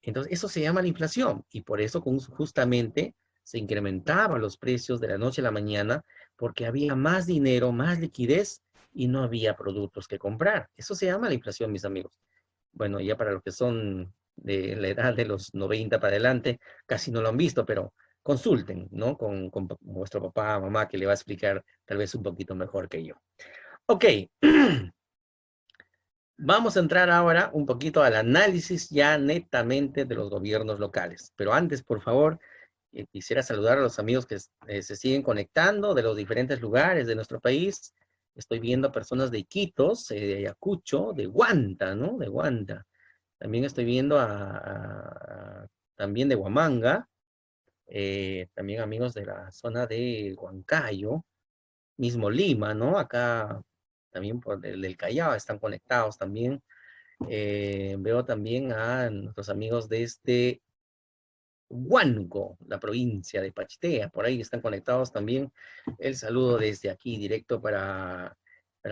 Entonces, eso se llama la inflación y por eso justamente se incrementaban los precios de la noche a la mañana porque había más dinero, más liquidez y no había productos que comprar. Eso se llama la inflación, mis amigos. Bueno, ya para los que son de la edad de los 90 para adelante, casi no lo han visto, pero consulten, ¿no? Con vuestro papá, mamá, que le va a explicar tal vez un poquito mejor que yo. Ok, vamos a entrar ahora un poquito al análisis ya netamente de los gobiernos locales. Pero antes, por favor, quisiera saludar a los amigos que se siguen conectando de los diferentes lugares de nuestro país. Estoy viendo a personas de Iquitos, de Ayacucho, de Huanta, ¿no? De Huanta. También estoy viendo también de Huamanga, también amigos de la zona de Huancayo, mismo Lima, ¿no? Acá también por el del Callao están conectados también. Veo también a nuestros amigos desde Huánuco, la provincia de Pachitea, por ahí están conectados también. El saludo desde aquí, directo para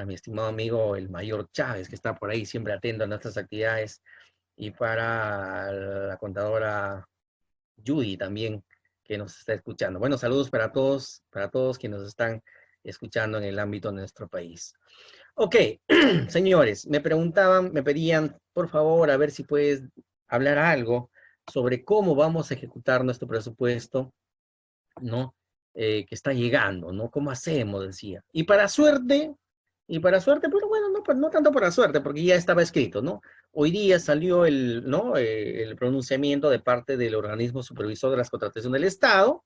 mi estimado amigo el mayor Chávez, que está por ahí siempre atento a nuestras actividades, y para la contadora Judy también, que nos está escuchando. Bueno, saludos para todos quienes nos están escuchando en el ámbito de nuestro país. Ok, señores, me pedían, por favor, a ver si puedes hablar algo sobre cómo vamos a ejecutar nuestro presupuesto, ¿no? Que está llegando, ¿no? ¿Cómo hacemos? Decía. Y para suerte, pero bueno, no, pues no tanto para suerte, porque ya estaba escrito, ¿no? Hoy día salió ¿no? El pronunciamiento de parte del organismo supervisor de las contrataciones del Estado,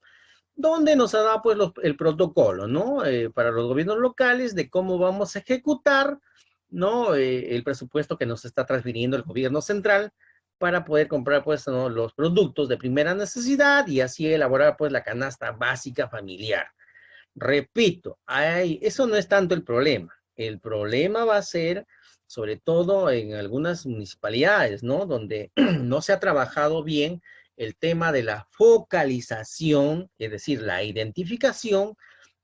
donde nos ha dado pues el protocolo, ¿no? Para los gobiernos locales de cómo vamos a ejecutar, ¿no? El presupuesto que nos está transfiriendo el gobierno central para poder comprar pues ¿no? los productos de primera necesidad y así elaborar pues la canasta básica familiar. Repito, eso no es tanto el problema. El problema va a ser, sobre todo en algunas municipalidades, ¿no? Donde no se ha trabajado bien el tema de la focalización, es decir, la identificación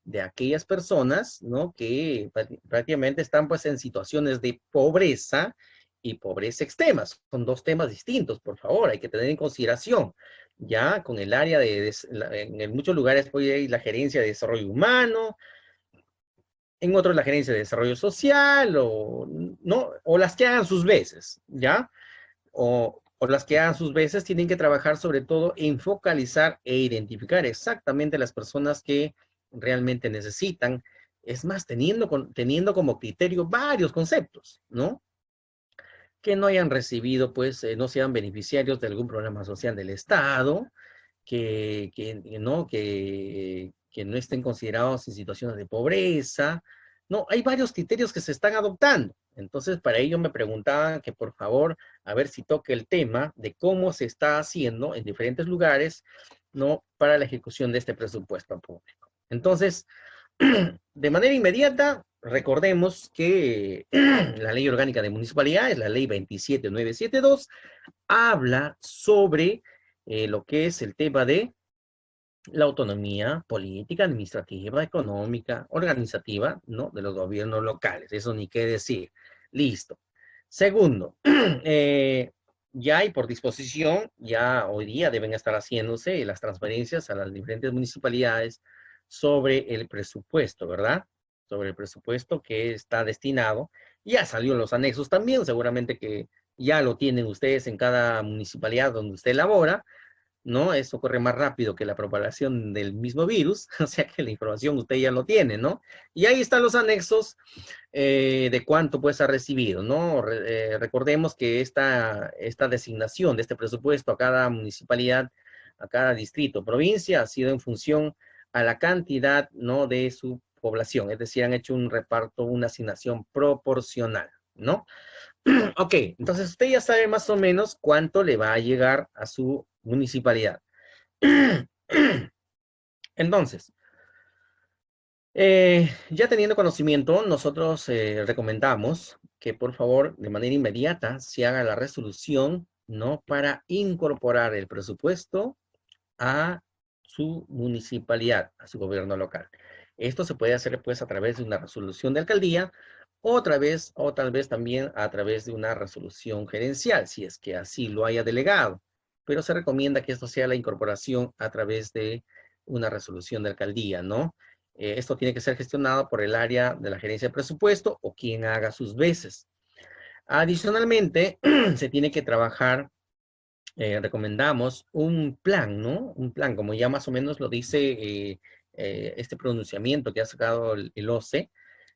de aquellas personas, ¿no? Que prácticamente están pues en situaciones de pobreza y pobreza extrema. Son dos temas distintos, por favor, hay que tener en consideración. Ya con el área en muchos lugares pues, hay la gerencia de desarrollo humano, en otros la gerencia de desarrollo social, o, ¿no? O las que hagan sus veces, ¿ya? O las que hagan sus veces tienen que trabajar sobre todo en focalizar e identificar exactamente las personas que realmente necesitan. Es más, teniendo como criterio varios conceptos, ¿no? Que no hayan recibido, pues, no sean beneficiarios de algún programa social del Estado, que no estén considerados en situaciones de pobreza. No, hay varios criterios que se están adoptando. Entonces, para ello me preguntaban que por favor, a ver si toque el tema de cómo se está haciendo en diferentes lugares, ¿no? Para la ejecución de este presupuesto público. Entonces, de manera inmediata, recordemos que la Ley Orgánica de Municipalidades, la Ley 27972, habla sobre lo que es el tema de la autonomía política, administrativa, económica, organizativa, ¿no? De los gobiernos locales. Eso ni qué decir. Listo. Segundo, ya y por disposición, ya hoy día deben estar haciéndose las transferencias a las diferentes municipalidades sobre el presupuesto, ¿verdad? Sobre el presupuesto que está destinado. Ya salió en los anexos también, seguramente que ya lo tienen ustedes en cada municipalidad donde usted labora, ¿no? Eso corre más rápido que la propagación del mismo virus, o sea que la información usted ya lo tiene, ¿no? Y ahí están los anexos de cuánto pues ha recibido, ¿no? Recordemos que esta designación de este presupuesto a cada municipalidad, a cada distrito, provincia, ha sido en función a la cantidad, ¿no? De su población, es decir, han hecho un reparto, una asignación proporcional, ¿no? Ok, entonces usted ya sabe más o menos cuánto le va a llegar a su municipalidad. Entonces, ya teniendo conocimiento, nosotros recomendamos que por favor, de manera inmediata, se haga la resolución, ¿no? Para incorporar el presupuesto a su municipalidad, a su gobierno local. Esto se puede hacer pues a través de una resolución de alcaldía, o tal vez también a través de una resolución gerencial, si es que así lo haya delegado. Pero se recomienda que esto sea la incorporación a través de una resolución de alcaldía, ¿no? Esto tiene que ser gestionado por el área de la gerencia de presupuesto o quien haga sus veces. Adicionalmente, se tiene que trabajar, recomendamos un plan, ¿no? Un plan, como ya más o menos lo dice este pronunciamiento que ha sacado el OCE,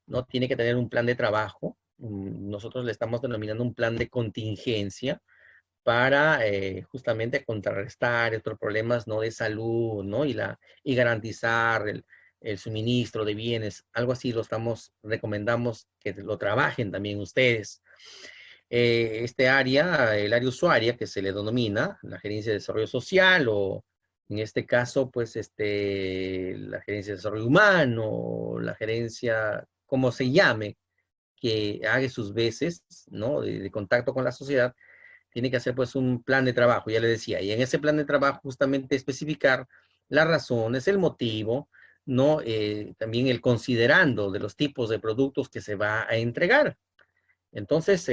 ¿no? Tiene que tener un plan de trabajo. Nosotros le estamos denominando un plan de contingencia para justamente contrarrestar estos problemas, ¿no? De salud, ¿no? Y garantizar el suministro de bienes. Algo así recomendamos que lo trabajen también ustedes. Este área, el área usuaria, que se le denomina la gerencia de desarrollo social, o en este caso, pues, la gerencia de desarrollo humano, la gerencia, como se llame, que haga sus veces, ¿no? De contacto con la sociedad, tiene que hacer, pues, un plan de trabajo, ya le decía, y en ese plan de trabajo justamente especificar las razones, el motivo, ¿no? También el considerando de los tipos de productos que se va a entregar. Entonces,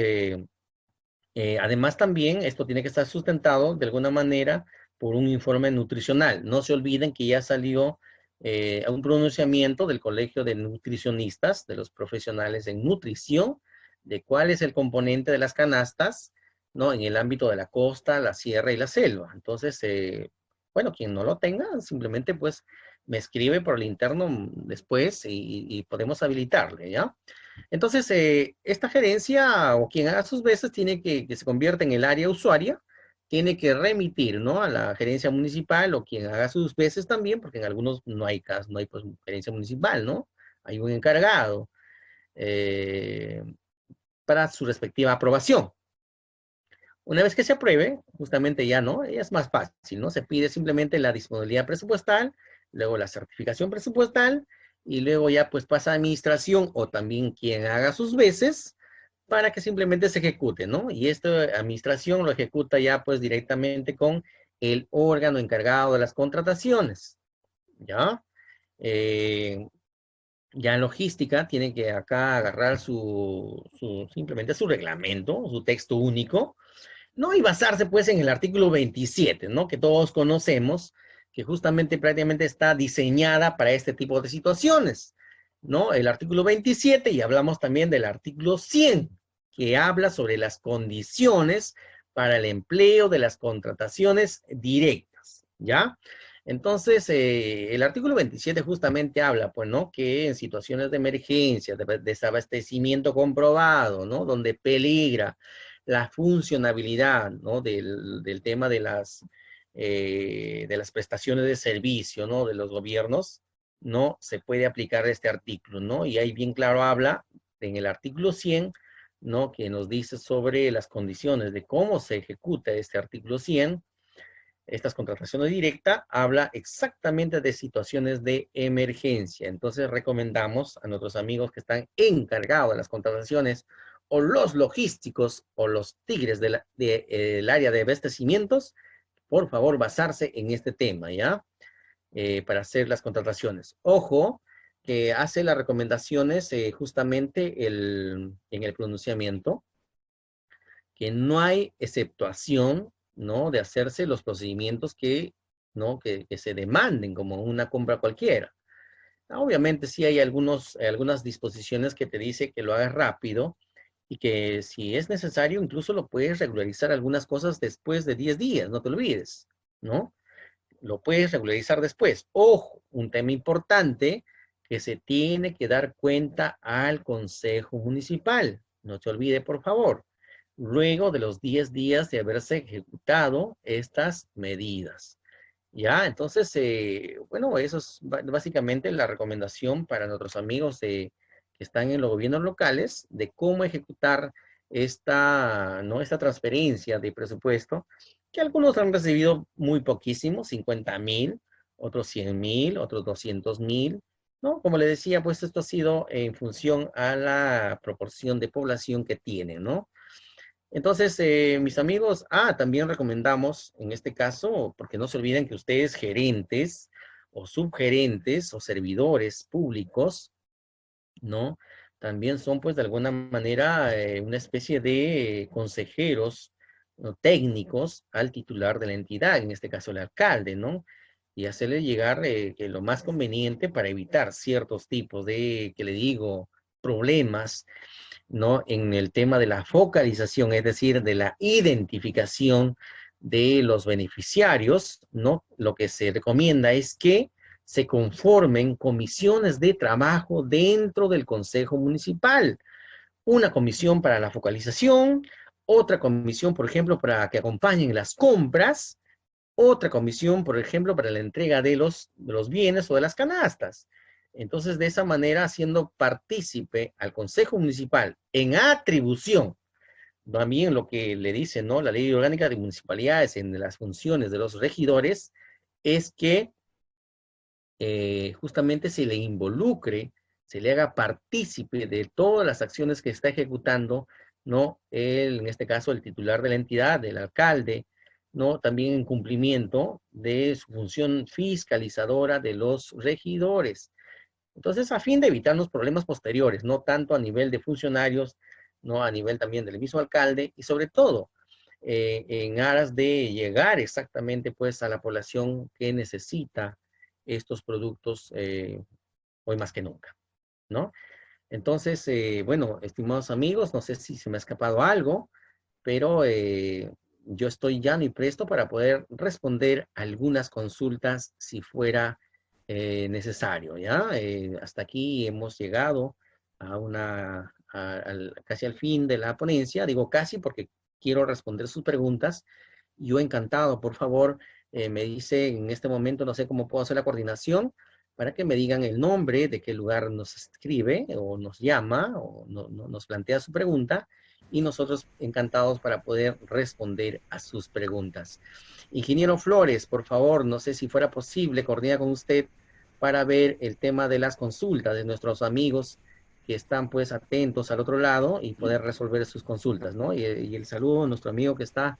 además también esto tiene que estar sustentado de alguna manera por un informe nutricional. No se olviden que ya salió un pronunciamiento del Colegio de Nutricionistas, de los profesionales en nutrición, de cuál es el componente de las canastas, ¿no? En el ámbito de la costa, la sierra y la selva. Entonces, bueno, quien no lo tenga, simplemente pues me escribe por el interno después y podemos habilitarle, ¿ya? Entonces, esta gerencia o quien haga sus veces tiene que se convierta en el área usuaria, tiene que remitir, ¿no? A la gerencia municipal, o quien haga sus veces también, porque en algunos no hay caso, no hay pues gerencia municipal, ¿no? Hay un encargado eh, para su respectiva aprobación. Una vez que se apruebe, justamente ya, ¿no? Ya es más fácil, ¿no? Se pide simplemente la disponibilidad presupuestal, luego la certificación presupuestal, y luego ya pues pasa a administración o también quien haga sus veces para que simplemente se ejecute, ¿no? Y esta administración lo ejecuta ya pues directamente con el órgano encargado de las contrataciones, ¿ya? Eh, ya en logística tienen que acá agarrar simplemente su reglamento, su texto único, ¿no? Y basarse pues en el artículo 27, ¿no? Que todos conocemos, que justamente prácticamente está diseñada para este tipo de situaciones, ¿no? El artículo 27 y hablamos también del artículo 100, que habla sobre las condiciones para el empleo de las contrataciones directas, ¿ya? Entonces, el artículo 27 justamente habla, pues, ¿no? Que en situaciones de emergencia, de desabastecimiento comprobado, ¿no? Donde peligra la funcionabilidad, ¿no? Del tema de las prestaciones de servicio, ¿no? De los gobiernos, no se puede aplicar este artículo, ¿no? Y ahí bien claro habla en el artículo 100, ¿no? Que nos dice sobre las condiciones de cómo se ejecuta este artículo 100. Estas contrataciones directas habla exactamente de situaciones de emergencia. Entonces recomendamos a nuestros amigos que están encargados de las contrataciones o los logísticos o los tigres del área de abastecimientos, por favor basarse en este tema, ¿ya? Para hacer las contrataciones. Ojo, que hace las recomendaciones justamente en el pronunciamiento, que no hay exceptuación, ¿no? De hacerse los procedimientos ¿no? Que se demanden como una compra cualquiera. Obviamente sí hay algunas disposiciones que te dice que lo hagas rápido y que si es necesario incluso lo puedes regularizar algunas cosas después de 10 días, no te olvides, ¿no? Lo puedes regularizar después. Ojo, un tema importante que se tiene que dar cuenta al Consejo Municipal. No te olvide, por favor, luego de los 10 días de haberse ejecutado estas medidas. Ya, entonces, bueno, eso es básicamente la recomendación para nuestros amigos que están en los gobiernos locales de cómo ejecutar ¿no? Esta transferencia de presupuesto, que algunos han recibido muy poquísimo, 50,000, otros 100,000, otros 200,000, ¿no? Como le decía, pues esto ha sido en función a la proporción de población que tienen, ¿no? Entonces, mis amigos, también recomendamos en este caso, porque no se olviden que ustedes gerentes o subgerentes o servidores públicos, ¿no? También son pues de alguna manera una especie de consejeros, ¿no? Técnicos al titular de la entidad, en este caso el alcalde, ¿no? Y hacerle llegar que lo más conveniente para evitar ciertos tipos de, que le digo, problemas, ¿no? En el tema de la focalización, es decir, de la identificación de los beneficiarios, ¿no? Lo que se recomienda es que se conformen comisiones de trabajo dentro del Consejo Municipal. Una comisión para la focalización, otra comisión, por ejemplo, para que acompañen las compras, otra comisión, por ejemplo, para la entrega de los bienes o de las canastas. Entonces, de esa manera, haciendo partícipe al Consejo Municipal en atribución, también lo que le dice, ¿no? La Ley Orgánica de Municipalidades en las funciones de los regidores, es que justamente se le involucre, se le haga partícipe de todas las acciones que está ejecutando, ¿no? En este caso, el titular de la entidad, el alcalde, ¿no? También en cumplimiento de su función fiscalizadora de los regidores. Entonces, a fin de evitar los problemas posteriores, no tanto a nivel de funcionarios, no a nivel también del mismo alcalde, y sobre todo, en aras de llegar exactamente pues a la población que necesita estos productos hoy más que nunca, ¿no? Entonces, bueno, estimados amigos, no sé si se me ha escapado algo, pero yo estoy llano y presto para poder responder algunas consultas si fuera necesario, ¿ya? Hasta aquí hemos llegado casi al fin de la ponencia, digo casi porque quiero responder sus preguntas. Yo encantado, por favor, me dice en este momento, no sé cómo puedo hacer la coordinación, para que me digan el nombre, de qué lugar nos escribe o nos llama o nos plantea su pregunta y nosotros encantados para poder responder a sus preguntas. Ingeniero Flores, por favor, no sé si fuera posible coordinar con usted para ver el tema de las consultas de nuestros amigos que están pues atentos al otro lado y poder resolver sus consultas, ¿no? Y el saludo a nuestro amigo que está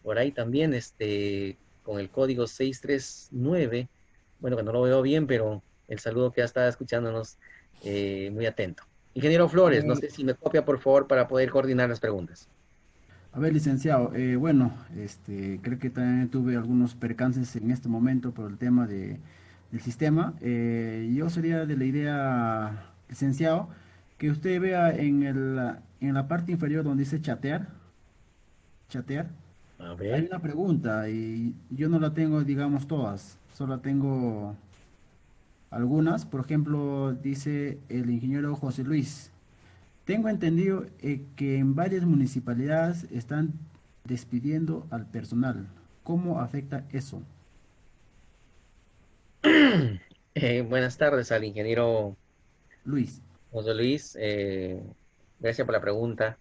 por ahí también, con el código 639. Bueno, que no lo veo bien, pero el saludo que ya está escuchándonos, muy atento. Ingeniero A Flores, no ver, sé si me copia, por favor, para poder coordinar las preguntas. licenciado, bueno, creo que también tuve algunos percances en este momento por el tema del sistema. Yo sería de la idea, licenciado, que usted vea en la parte inferior donde dice chatear, A hay ver. una pregunta y yo no la tengo, digamos, todas, solo tengo algunas. Por ejemplo, dice el ingeniero José Luis. Tengo entendido que en varias municipalidades están despidiendo al personal. ¿Cómo afecta eso? Buenas tardes al ingeniero Luis. José Luis. Gracias por la pregunta.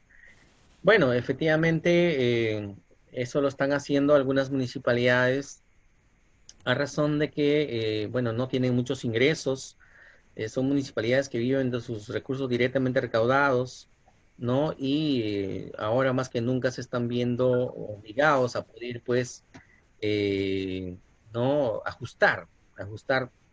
Bueno, efectivamente, eso lo están haciendo algunas municipalidades a razón de que, bueno, no tienen muchos ingresos. Son municipalidades que viven de sus recursos directamente recaudados, ¿no? Y ahora más que nunca se están viendo obligados a poder, pues, eh, no ajustar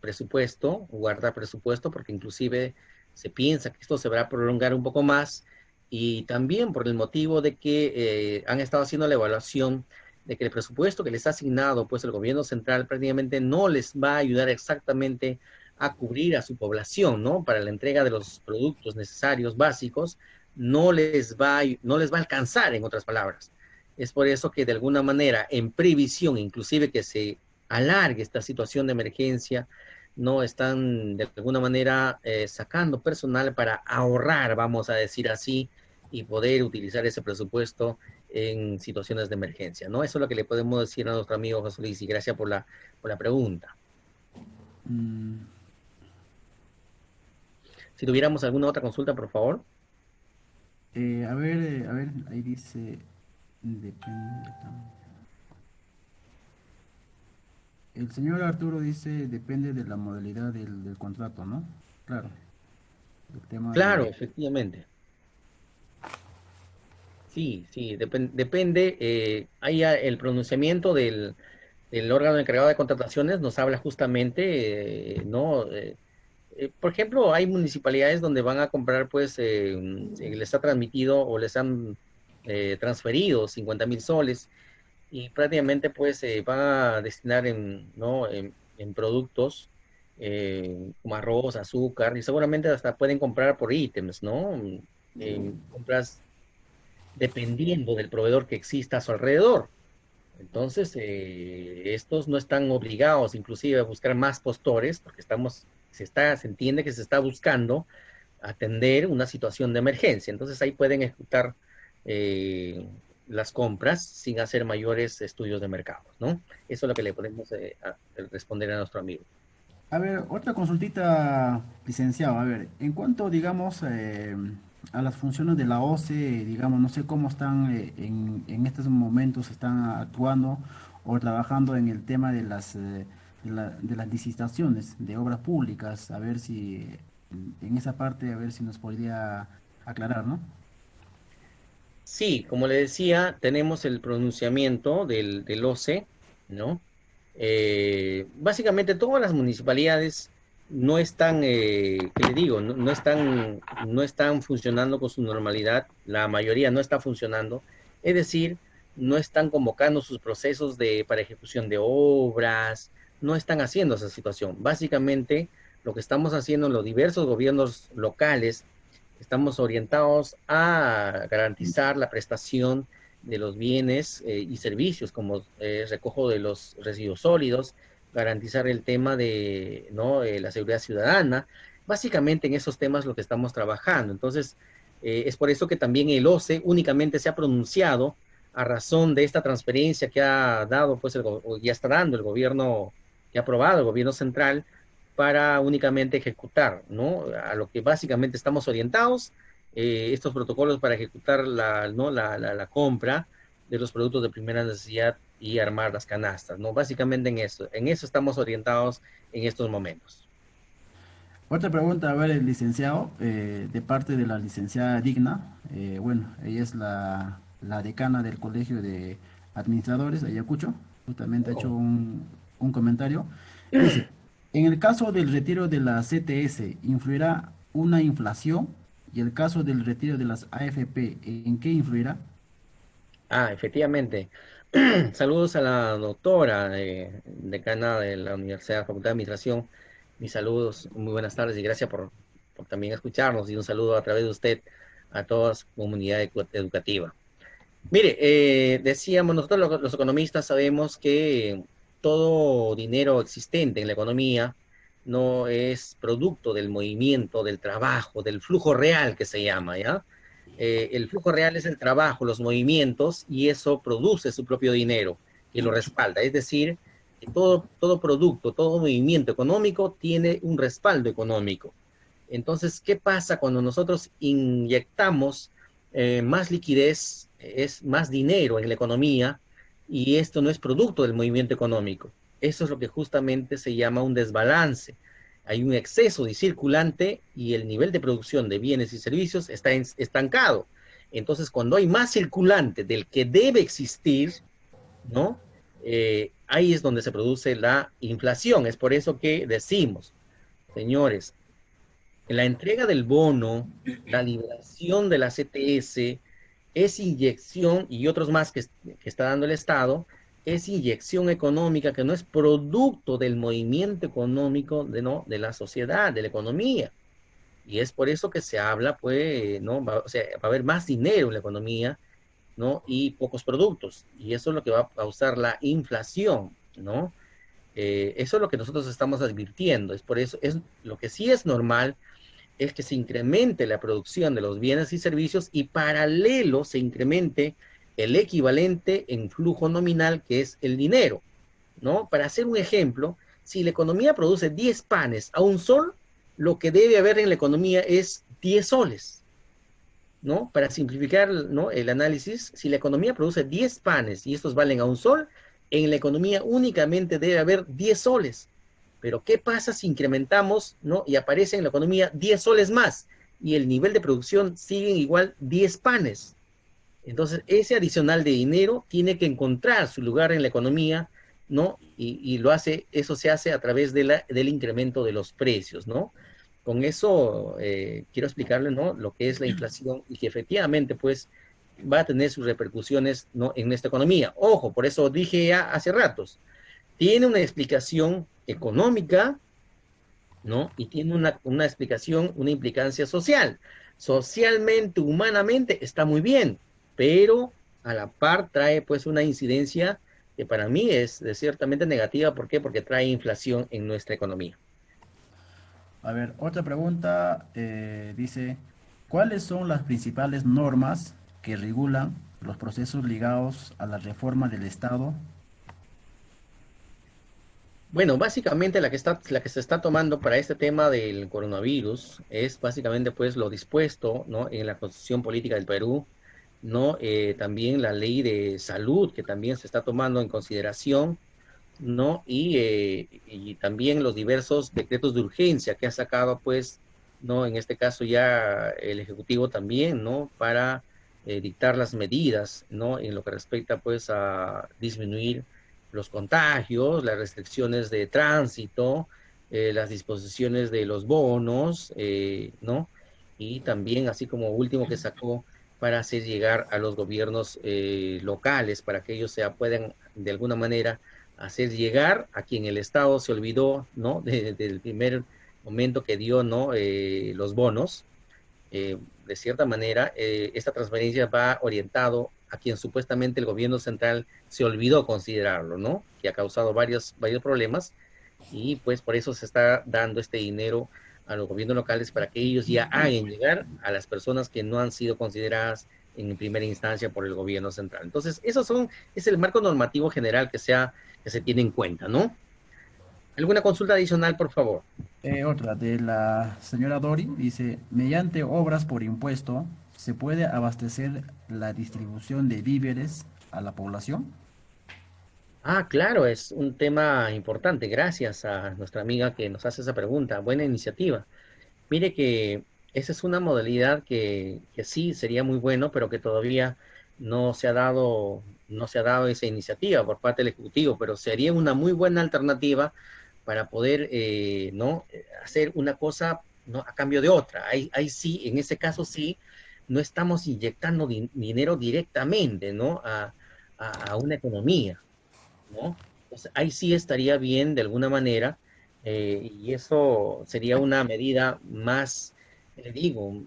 presupuesto, guardar presupuesto, porque inclusive se piensa que esto se va a prolongar un poco más, y también por el motivo de que han estado haciendo la evaluación de que el presupuesto que les ha asignado pues el gobierno central prácticamente no les va a ayudar exactamente a cubrir a su población, ¿no? Para la entrega de los productos necesarios básicos, no les va a alcanzar, en otras palabras. Es por eso que de alguna manera, en previsión, inclusive que se alargue esta situación de emergencia, no están de alguna manera sacando personal para ahorrar, vamos a decir así, y poder utilizar ese presupuesto en situaciones de emergencia, ¿no? Eso es lo que le podemos decir a nuestro amigo José Luis, y gracias por la pregunta. Mm, Si tuviéramos alguna otra consulta, por favor. a ver, ahí dice, depende. El señor Arturo dice, depende de la modalidad del contrato, ¿no? Claro, el tema Claro, de... efectivamente. Sí, sí, depende. Ahí el pronunciamiento del órgano encargado de contrataciones nos habla justamente, ¿no? Por ejemplo, hay municipalidades donde van a comprar, pues, les ha transmitido o les han transferido 50.000 soles, y prácticamente, pues, se van a destinar ¿no? En productos como arroz, azúcar, y seguramente hasta pueden comprar por ítems, ¿no? Compras dependiendo del proveedor que exista a su alrededor. Entonces, estos no están obligados inclusive a buscar más postores, porque se entiende que se está buscando atender una situación de emergencia. Entonces ahí pueden ejecutar eh, las compras sin hacer mayores estudios de mercado, ¿no? Eso es lo que le podemos responder a nuestro amigo. A ver, otra consultita, licenciado. A ver, en cuanto, digamos, a las funciones de la OCE, digamos, no sé cómo están en estos momentos, están actuando o trabajando en el tema de de las licitaciones de obras públicas. A ver si en esa parte, a ver si nos podría aclarar, ¿no? Sí, como le decía, tenemos el pronunciamiento del OCE, ¿no? Básicamente todas las municipalidades no están, ¿qué le digo? No están funcionando con su normalidad, la mayoría no está funcionando, es decir, no están convocando sus procesos para ejecución de obras, no están haciendo esa situación. Básicamente, lo que estamos haciendo en los diversos gobiernos locales, estamos orientados a garantizar la prestación de los bienes y servicios, como recojo de los residuos sólidos, garantizar el tema de, ¿no? La seguridad ciudadana. Básicamente en esos temas lo que estamos trabajando. Entonces, es por eso que también el OCE únicamente se ha pronunciado a razón de esta transferencia que ha dado, pues, o ya está dando el gobierno, que ha aprobado el gobierno central, para únicamente ejecutar, ¿no? A lo que básicamente estamos orientados, estos protocolos para ejecutar ¿no? La compra de los productos de primera necesidad y armar las canastas, ¿no? Básicamente en eso estamos orientados en estos momentos. Otra pregunta, a ver, el licenciado, de parte de la licenciada Digna, bueno, ella es la decana del Colegio de Administradores de Ayacucho. justamente ha hecho Oh. un comentario. Dice, en el caso del retiro de la CTS, ¿influirá una inflación? Y el caso del retiro de las AFP, ¿en qué influirá? Ah, efectivamente. Saludos a la doctora decana de la Universidad Facultad de Administración. Mis saludos, muy buenas tardes y gracias por también escucharnos y un saludo a través de usted a toda su comunidad educativa. Mire, decíamos, nosotros los economistas sabemos que todo dinero existente en la economía no es producto del movimiento, del trabajo, del flujo real que se llama, ¿ya? El flujo real es el trabajo, los movimientos, y eso produce su propio dinero que lo respalda. Es decir, que todo producto, todo movimiento económico tiene un respaldo económico. Entonces, ¿qué pasa cuando nosotros inyectamos más liquidez, es más dinero en la economía y esto no es producto del movimiento económico? Eso es lo que justamente se llama un desbalance. Hay un exceso de circulante y el nivel de producción de bienes y servicios está estancado. Entonces, cuando hay más circulante del que debe existir, ¿no? Ahí es donde se produce la inflación. Es por eso que decimos, señores, la entrega del bono, la liberación de la CTS, es inyección, y otros más que está dando el Estado, es inyección económica que no es producto del movimiento económico no, de la sociedad, de la economía. Y es por eso que se habla, pues, ¿no? O sea, va a haber más dinero en la economía, ¿no? Y pocos productos. Y eso es lo que va a causar la inflación, ¿no? Eso es lo que nosotros estamos advirtiendo. Es por eso, es lo que sí es normal es que se incremente la producción de los bienes y servicios y paralelo se incremente el equivalente en flujo nominal que es el dinero, ¿no? Para hacer un ejemplo, si la economía produce 10 panes a un sol, lo que debe haber en la economía es 10 soles, ¿no? Para simplificar, ¿no? El análisis, si la economía produce 10 panes y estos valen a un sol, en la economía únicamente debe haber 10 soles. Pero ¿qué pasa si incrementamos, ¿no? Y aparece en la economía 10 soles más y el nivel de producción sigue igual 10 panes? Entonces, ese adicional de dinero tiene que encontrar su lugar en la economía, ¿no? Y lo hace, eso se hace a través del incremento de los precios, ¿no? Con eso quiero explicarle, ¿no? Lo que es la inflación y que efectivamente, pues, va a tener sus repercusiones, ¿no? En nuestra economía. Ojo, por eso dije ya hace ratos, tiene una explicación económica, ¿no? Y tiene una explicación, una implicancia social. Socialmente, humanamente, está muy bien, pero a la par trae pues una incidencia que para mí es de ciertamente negativa. ¿Por qué? Porque trae inflación en nuestra economía. A ver, otra pregunta dice, ¿cuáles son las principales normas que regulan los procesos ligados a la reforma del Estado? Bueno, básicamente la que se está tomando para este tema del coronavirus es básicamente pues lo dispuesto, ¿no? En la Constitución Política del Perú, ¿no? También la ley de salud que también se está tomando en consideración, ¿no? Y también los diversos decretos de urgencia que ha sacado, pues, ¿no? En este caso ya el Ejecutivo también, ¿no? Para dictar las medidas, ¿no? En lo que respecta, pues, a disminuir los contagios, las restricciones de tránsito, las disposiciones de los bonos, ¿no? Y también, así como último que sacó, para hacer llegar a los gobiernos locales, para que ellos puedan, de alguna manera, hacer llegar a quien el Estado se olvidó, ¿no? Desde el primer momento que dio, ¿no? Los bonos. De cierta manera, esta transferencia va orientado a quien supuestamente el gobierno central se olvidó considerarlo, ¿no? Que ha causado varios problemas y pues por eso se está dando este dinero a los gobiernos locales para que ellos ya hagan llegar a las personas que no han sido consideradas en primera instancia por el gobierno central. Entonces, es el marco normativo general que se tiene en cuenta, ¿no? ¿Alguna consulta adicional, por favor? Otra de la señora Dori dice, mediante obras por impuesto, ¿se puede abastecer la distribución de víveres a la población? Ah, claro, es un tema importante. Gracias a nuestra amiga que nos hace esa pregunta. Buena iniciativa. Mire que esa es una modalidad que sí sería muy bueno, pero que todavía no se ha dado esa iniciativa por parte del Ejecutivo, pero sería una muy buena alternativa para poder ¿no? hacer una cosa, ¿no? a cambio de otra. Ahí sí, en ese caso sí, no estamos inyectando dinero directamente, ¿no? a una economía, ¿no? Entonces, ahí sí estaría bien de alguna manera, y eso sería una medida más, le digo,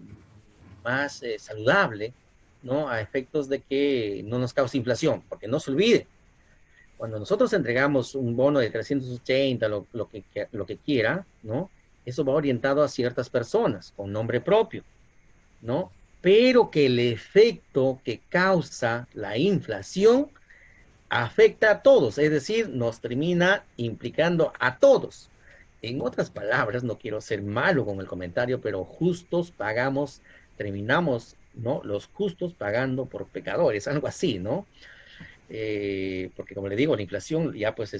más saludable, ¿no? A efectos de que no nos cause inflación, porque no se olvide, cuando nosotros entregamos un bono de 380, lo que quiera, ¿no? Eso va orientado a ciertas personas con nombre propio, ¿no? Pero que el efecto que causa la inflación afecta a todos, es decir, nos termina implicando a todos. En otras palabras, no quiero ser malo con el comentario, pero justos pagamos, terminamos, ¿no? Los justos pagando por pecadores, algo así, ¿no? Porque como le digo, la inflación, ya pues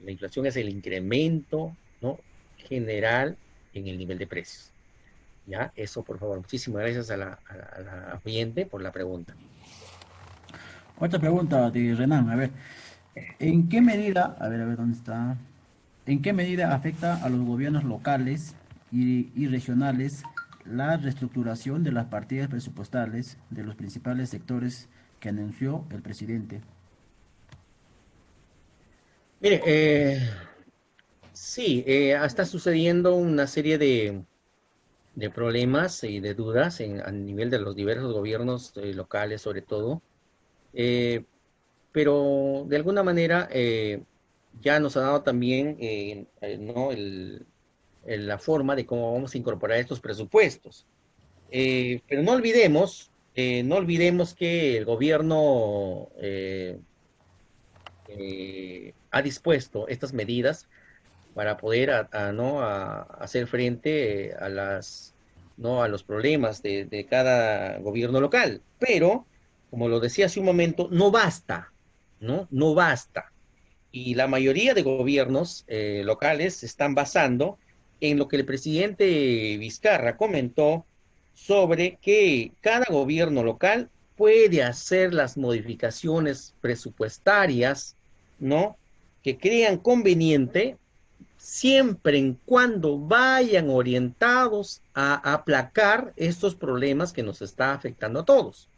la inflación es el incremento, ¿no? general en el nivel de precios. ¿Ya? Eso, por favor. Muchísimas gracias a la oyente por la pregunta. Otra pregunta de Renan, a ver, ¿en qué medida, a ver, ¿dónde está? ¿En qué medida afecta a los gobiernos locales y regionales la reestructuración de las partidas presupuestales de los principales sectores que anunció el presidente? Mire, sí, está sucediendo una serie de problemas y de dudas a nivel de los diversos gobiernos locales, sobre todo, eh, pero de alguna manera ya nos ha dado también ¿no? la forma de cómo vamos a incorporar estos presupuestos. Pero no olvidemos que el gobierno ha dispuesto estas medidas para poder ¿no? hacer frente ¿no? a los problemas de cada gobierno local. Pero, como lo decía hace un momento, no basta, ¿no? No basta. Y la mayoría de gobiernos locales se están basando en lo que el presidente Vizcarra comentó sobre que cada gobierno local puede hacer las modificaciones presupuestarias, ¿no? que crean conveniente siempre en cuando vayan orientados a aplacar estos problemas que nos está afectando a todos.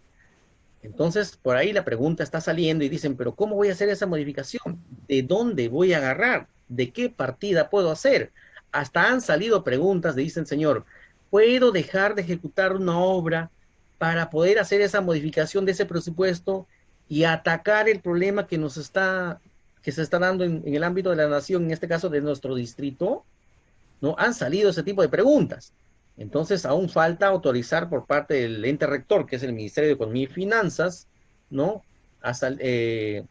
Entonces, por ahí la pregunta está saliendo y dicen, pero ¿cómo voy a hacer esa modificación? ¿De dónde voy a agarrar? ¿De qué partida puedo hacer? Hasta han salido preguntas, dicen, señor, ¿puedo dejar de ejecutar una obra para poder hacer esa modificación de ese presupuesto y atacar el problema que se está dando en el ámbito de la nación, en este caso de nuestro distrito? ¿No? Han salido ese tipo de preguntas. Entonces, aún falta autorizar por parte del ente rector, que es el Ministerio de Economía y Finanzas, ¿no? Hasta, ¿qué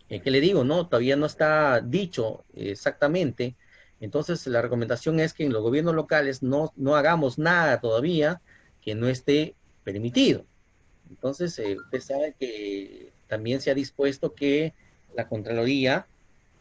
le digo? ¿No? Todavía no está dicho exactamente. Entonces, la recomendación es que en los gobiernos locales no hagamos nada todavía que no esté permitido. Entonces, usted sabe que también se ha dispuesto que la Contraloría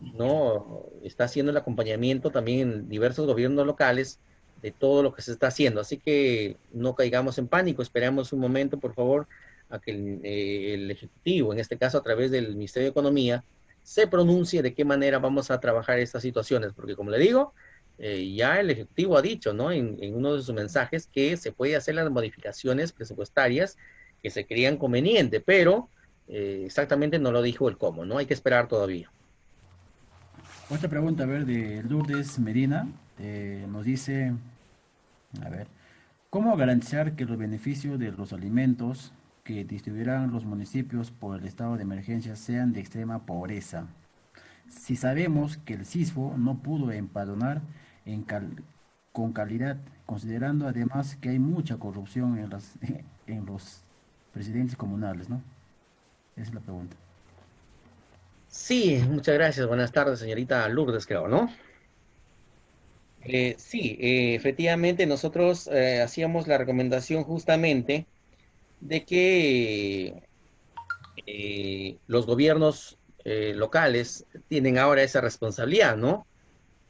¿no? está haciendo el acompañamiento también en diversos gobiernos locales de todo lo que se está haciendo. Así que no caigamos en pánico, esperamos un momento, por favor, a que el Ejecutivo, en este caso a través del Ministerio de Economía, se pronuncie de qué manera vamos a trabajar estas situaciones, porque como le digo, ya el Ejecutivo ha dicho, ¿no? En uno de sus mensajes que se puede hacer las modificaciones presupuestarias que se crean conveniente, pero exactamente no lo dijo el cómo, ¿no? Hay que esperar todavía. Otra pregunta, a ver, de Lourdes Medina, nos dice, a ver, ¿cómo garantizar que los beneficios de los alimentos que distribuirán los municipios por el estado de emergencia sean de extrema pobreza? Si sabemos que el CISFO no pudo empadronar en con calidad, considerando además que hay mucha corrupción en en los presidentes comunales, ¿no? Esa es la pregunta. Sí, muchas gracias. Buenas tardes, señorita Lourdes, creo, ¿no? Sí, efectivamente nosotros hacíamos la recomendación justamente de que los gobiernos locales tienen ahora esa responsabilidad, ¿no?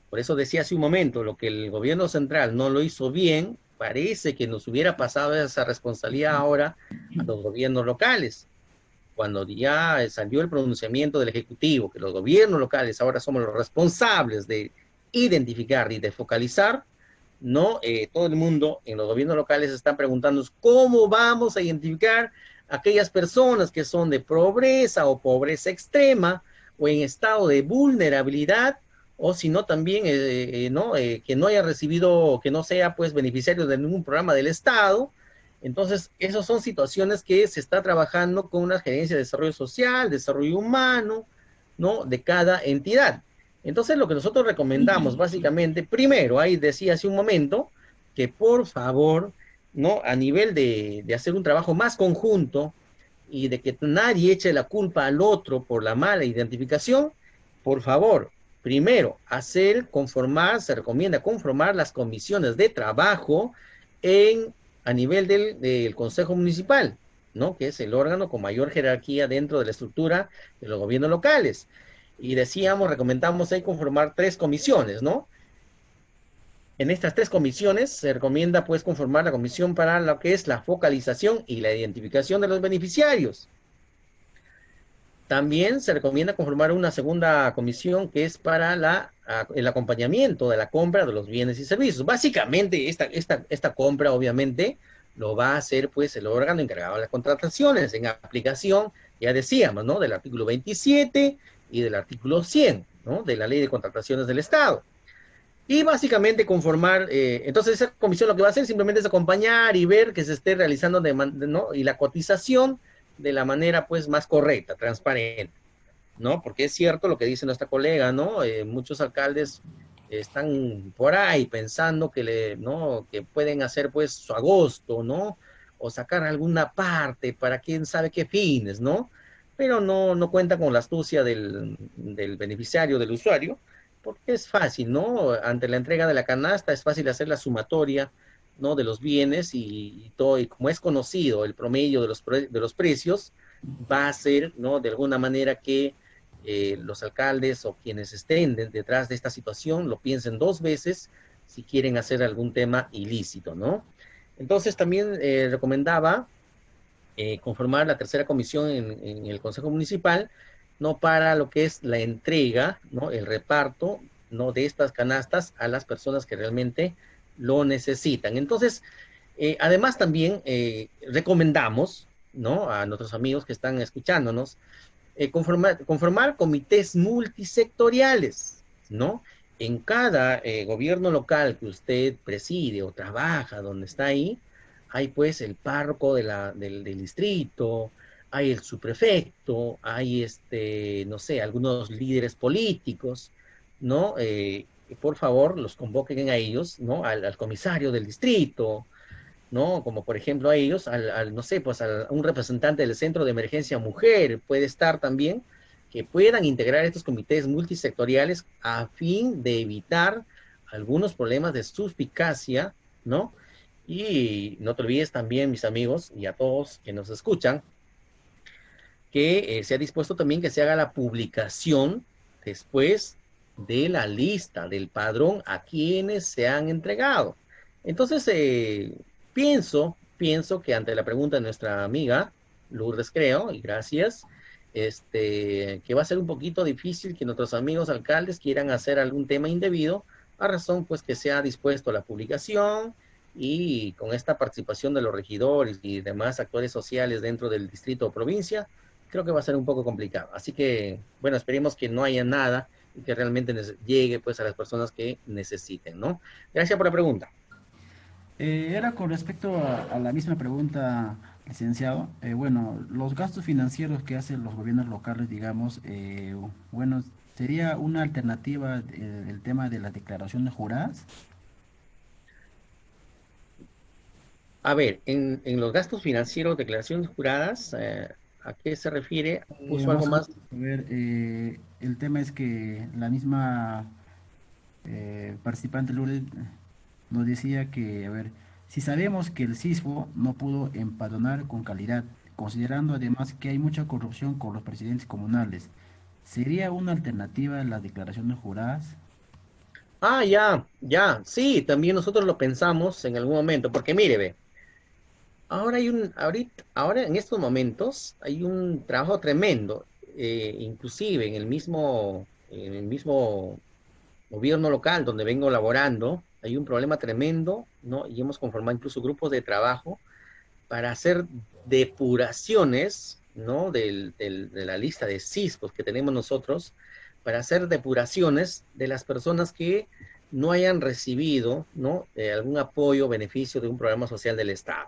Por eso decía hace un momento, lo que el gobierno central no lo hizo bien, parece que nos hubiera pasado esa responsabilidad ahora a los gobiernos locales. cuando ya salió el pronunciamiento del Ejecutivo, que los gobiernos locales ahora somos los responsables de identificar y de focalizar, ¿no? Todo el mundo en los gobiernos locales están preguntando cómo vamos a identificar aquellas personas que son de pobreza o pobreza extrema o en estado de vulnerabilidad, o si no también ¿no? Que no haya recibido, que no sea pues beneficiario de ningún programa del Estado. Entonces, esas son situaciones que se está trabajando con una gerencia de desarrollo social, desarrollo humano, ¿no? De cada entidad. Entonces, lo que nosotros recomendamos básicamente, primero, ahí decía hace un momento, que por favor, ¿no? A nivel de hacer un trabajo más conjunto y de que nadie eche la culpa al otro por la mala identificación, por favor, primero, se recomienda conformar las comisiones de trabajo a nivel del Consejo Municipal, ¿no? Que es el órgano con mayor jerarquía dentro de la estructura de los gobiernos locales. Y decíamos, recomendamos ahí conformar 3 comisiones, ¿no? En estas 3 comisiones se recomienda pues conformar la comisión para lo que es la focalización y la identificación de los beneficiarios. También se recomienda conformar una segunda comisión que es para el acompañamiento de la compra de los bienes y servicios. Básicamente, esta compra, obviamente, lo va a hacer pues el órgano encargado de las contrataciones en aplicación, ya decíamos, ¿no? Del artículo 27 y del artículo 100, ¿no? De la Ley de Contrataciones del Estado. Y básicamente conformar, entonces esa comisión lo que va a hacer simplemente es acompañar y ver que se esté realizando, ¿no? Y la cotización de la manera pues más correcta, transparente, ¿no? Porque es cierto lo que dice nuestra colega, ¿no? Muchos alcaldes están por ahí pensando ¿no? Que pueden hacer pues su agosto, ¿no? O sacar alguna parte para quién sabe qué fines, ¿no? Pero no cuenta con la astucia del beneficiario, del usuario, porque es fácil, ¿no? Ante la entrega de la canasta es fácil hacer la sumatoria, ¿no? De los bienes y todo, y como es conocido el promedio de los precios, va a ser, ¿no? De alguna manera que los alcaldes o quienes estén detrás de esta situación lo piensen 2 veces si quieren hacer algún tema ilícito, ¿no? Entonces también recomendaba conformar la tercera comisión en el Consejo Municipal, ¿no? Para lo que es la entrega, ¿no? El reparto, ¿no? De estas canastas a las personas que realmente lo necesitan. Entonces, además también recomendamos, ¿no? A nuestros amigos que están escuchándonos, conformar comités multisectoriales, ¿no? En cada gobierno local que usted preside o trabaja, donde está ahí, hay pues el párroco del distrito, hay el subprefecto, hay no sé, algunos líderes políticos, ¿no? Por favor, los convoquen a ellos, ¿no? Al comisario del distrito, ¿no? Como por ejemplo a ellos, no sé, pues a un representante del Centro de Emergencia Mujer puede estar también, que puedan integrar estos comités multisectoriales a fin de evitar algunos problemas de suspicacia, ¿no? Y no te olvides también, mis amigos, y a todos que nos escuchan, que se ha dispuesto también que se haga la publicación después de la lista del padrón a quienes se han entregado. Entonces, pienso que ante la pregunta de nuestra amiga Lourdes, creo, y gracias, que va a ser un poquito difícil que nuestros amigos alcaldes quieran hacer algún tema indebido, a razón pues que se ha dispuesto la publicación y con esta participación de los regidores y demás actores sociales dentro del distrito o provincia, creo que va a ser un poco complicado. Así que, bueno, esperemos que no haya nada y que realmente llegue pues a las personas que necesiten, ¿no? Gracias por la pregunta. Era con respecto a la misma pregunta, licenciado. Bueno, los gastos financieros que hacen los gobiernos locales, digamos, bueno, sería una alternativa el tema de las declaraciones juradas. A ver, en los gastos financieros, declaraciones juradas, ¿a qué se refiere? ¿Puso algo Más o más? menos, a ver, el tema es que la misma participante Lourdes nos decía que, a ver, si sabemos que el CISFO no pudo empadronar con calidad, considerando además que hay mucha corrupción con los presidentes comunales, ¿sería una alternativa las declaraciones juradas? Ah, ya, ya, sí, también nosotros lo pensamos en algún momento, porque mire, ve. ahora en estos momentos hay un trabajo tremendo, inclusive en el mismo gobierno local donde vengo laborando, hay un problema tremendo, ¿no? Y hemos conformado incluso grupos de trabajo para hacer depuraciones, ¿no? De la lista de CISPOS que tenemos nosotros, para hacer depuraciones de las personas que no hayan recibido, ¿no? Algún apoyo o beneficio de un programa social del Estado,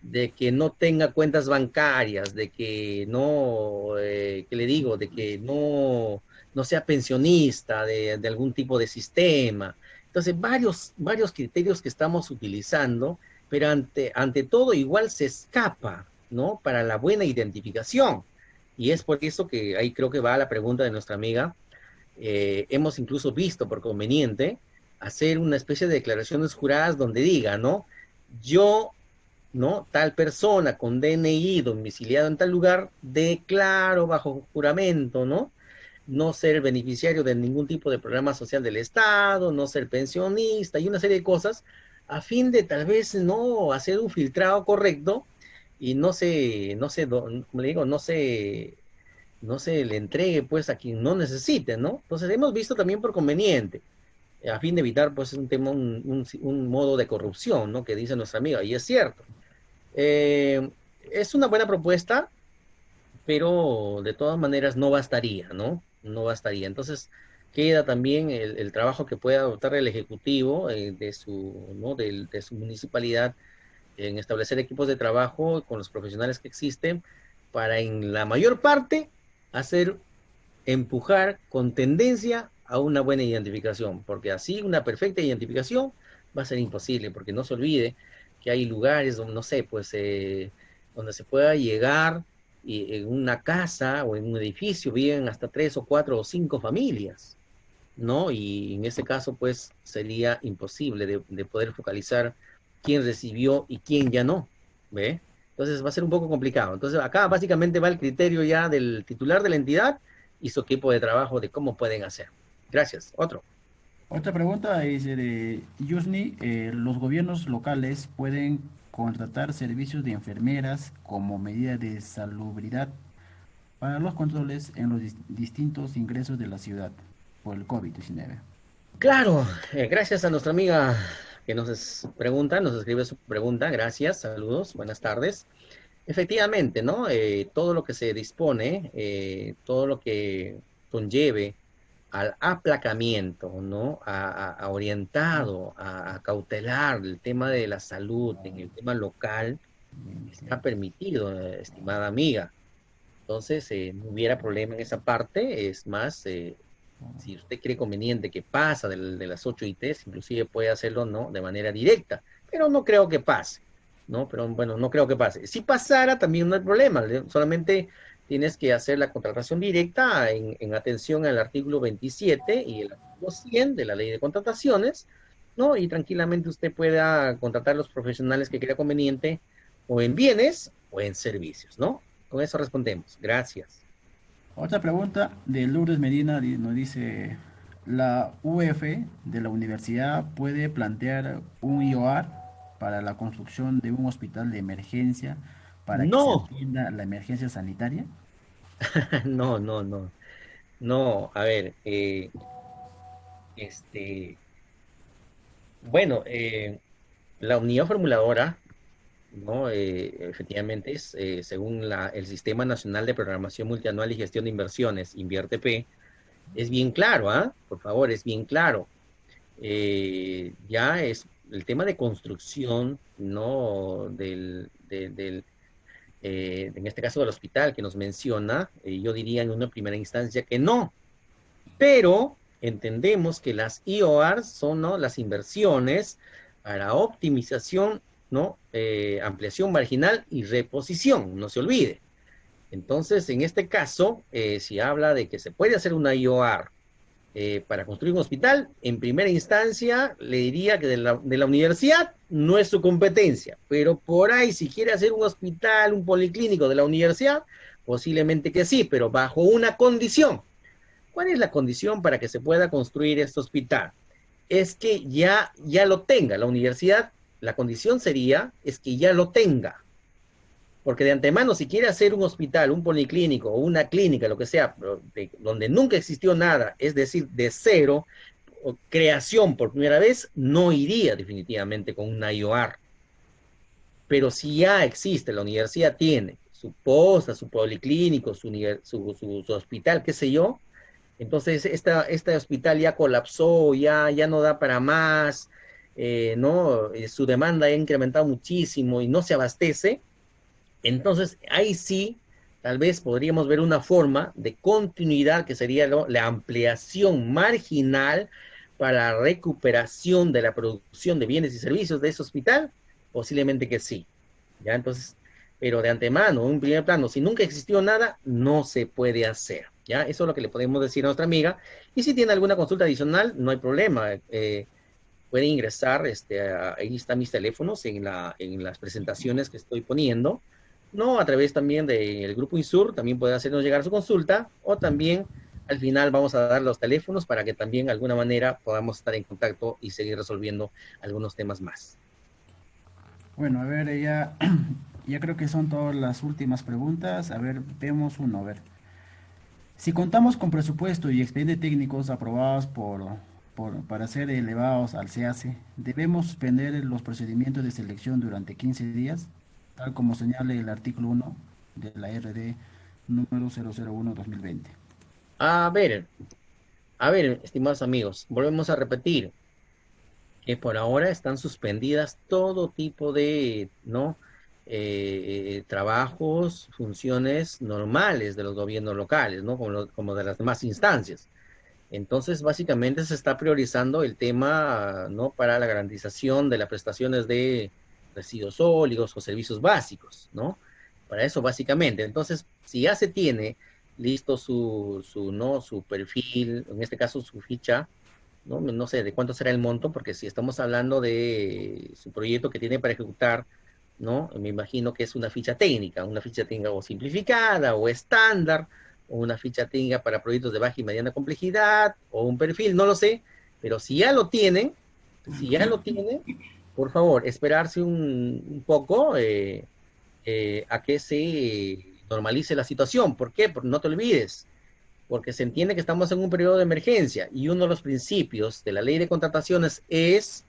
de que no tenga cuentas bancarias, de que no, ¿qué le digo? De que no sea pensionista de algún tipo de sistema. Entonces, varios criterios que estamos utilizando, pero ante todo igual se escapa, ¿no? Para la buena identificación. Y es por eso que ahí creo que va la pregunta de nuestra amiga. Hemos incluso visto por conveniente hacer una especie de declaraciones juradas donde diga, ¿no? Yo, ¿no? Tal persona con DNI domiciliado en tal lugar, declaro bajo juramento, ¿no? No ser beneficiario de ningún tipo de programa social del Estado, no ser pensionista y una serie de cosas, a fin de tal vez no hacer un filtrado correcto y como le digo, no se le entregue pues a quien no necesite, ¿no? Entonces hemos visto también por conveniente, a fin de evitar pues un tema, un modo de corrupción, ¿no? Que dice nuestra amiga, y es cierto. Eh, es una buena propuesta, pero de todas maneras no bastaría, ¿no? No bastaría. Entonces, queda también el trabajo que pueda adoptar el Ejecutivo ¿no? de su municipalidad en establecer equipos de trabajo con los profesionales que existen para en la mayor parte empujar con tendencia a una buena identificación, porque así una perfecta identificación va a ser imposible, porque no se olvide que hay lugares donde, no sé, pues, donde se pueda llegar y en una casa o en un edificio viven hasta 3 o 4 o 5 familias, ¿no? Y en ese caso, pues, sería imposible de poder focalizar quién recibió y quién ya no, ¿ve? Entonces va a ser un poco complicado. Entonces acá básicamente va el criterio ya del titular de la entidad y su equipo de trabajo de cómo pueden hacer. Gracias. Otro. Otra pregunta es de Yusni. ¿Los gobiernos locales pueden contratar servicios de enfermeras como medida de salubridad para los controles en los distintos ingresos de la ciudad por el COVID-19? Claro, gracias a nuestra amiga que nos escribe su pregunta. Gracias, saludos, buenas tardes. Efectivamente, ¿no? Todo lo que se dispone, todo lo que conlleve al aplacamiento, ¿no? A orientado, a cautelar el tema de la salud en el tema local, está permitido, estimada amiga. Entonces, no hubiera problema en esa parte. Es más, si usted cree conveniente que pasa de las 8 ITs, inclusive puede hacerlo, ¿no? De manera directa, pero no creo que pase, ¿no? Pero bueno, no creo que pase. Si pasara, también no hay problema, solamente tienes que hacer la contratación directa en atención al artículo 27 y el artículo 100 de la ley de contrataciones, ¿no? Y tranquilamente usted pueda contratar a los profesionales que crea conveniente, o en bienes o en servicios, ¿no? Con eso respondemos. Gracias. Otra pregunta de Lourdes Medina nos dice, ¿la UF de la universidad puede plantear un IOR para la construcción de un hospital de emergencia para que se No, atienda la emergencia sanitaria? no, no, no. No, a ver, este, bueno, la unidad formuladora, ¿no? Efectivamente es, según el Sistema Nacional de Programación Multianual y Gestión de Inversiones, INVIERTE-P, es bien claro, ¿ah? Por favor, es bien claro. Ya es el tema de construcción, ¿no? En este caso del hospital que nos menciona, yo diría en una primera instancia que no, pero entendemos que las IOR son, ¿no? Las inversiones para optimización, ¿no? Ampliación marginal y reposición, no se olvide. Entonces, en este caso, si habla de que se puede hacer una IOR para construir un hospital, en primera instancia le diría que de la universidad no es su competencia, pero por ahí si quiere hacer un hospital, un policlínico de la universidad, posiblemente que sí, pero bajo una condición. ¿Cuál es la condición para que se pueda construir este hospital? Es que ya lo tenga la universidad La condición sería es que ya lo tenga. Porque de antemano, si quiere hacer un hospital, un policlínico o una clínica, lo que sea, donde nunca existió nada, es decir, de cero, o creación por primera vez, no iría definitivamente con una IOR. Pero si ya existe, la universidad tiene su posta, su policlínico, su hospital, qué sé yo, entonces este hospital ya colapsó, ya no da para más, ¿no? Su demanda ha incrementado muchísimo y no se abastece. Entonces, ahí sí, tal vez podríamos ver una forma de continuidad que sería la ampliación marginal para la recuperación de la producción de bienes y servicios de ese hospital, posiblemente que sí. ¿Ya? Entonces, pero de antemano, en un primer plano, si nunca existió nada, no se puede hacer. ¿Ya? Eso es lo que le podemos decir a nuestra amiga. Y si tiene alguna consulta adicional, no hay problema. Puede ingresar, ahí están mis teléfonos en las presentaciones que estoy poniendo, ¿no? A través también del grupo INSUR, también puede hacernos llegar su consulta, o también al final vamos a dar los teléfonos para que también de alguna manera podamos estar en contacto y seguir resolviendo algunos temas más. Bueno, a ver, ya, ya creo que son todas las últimas preguntas. A ver, vemos uno, a ver. Si contamos con presupuesto y expedientes técnicos aprobados para ser elevados al CAC, ¿debemos suspender los procedimientos de selección durante 15 días, tal como señala el artículo 1 de la RD número 001/2020? A ver, a ver, estimados amigos, volvemos a repetir que por ahora están suspendidas todo tipo de, ¿no? Trabajos, funciones normales de los gobiernos locales, ¿no? Como de las demás instancias. Entonces, básicamente se está priorizando el tema, ¿no? Para la garantización de las prestaciones de residuos sólidos o servicios básicos, ¿no? Para eso, básicamente. Entonces, si ya se tiene listo ¿no? Su perfil, en este caso su ficha, ¿no? No sé de cuánto será el monto, porque si estamos hablando de su proyecto que tiene para ejecutar, ¿no? Me imagino que es una ficha técnica o simplificada o estándar, o una ficha técnica para proyectos de baja y mediana complejidad, o un perfil, no lo sé, pero si ya lo tienen, por favor, esperarse un poco a que se normalice la situación. ¿Por qué? Porque no te olvides, porque se entiende que estamos en un periodo de emergencia y uno de los principios de la ley de contrataciones es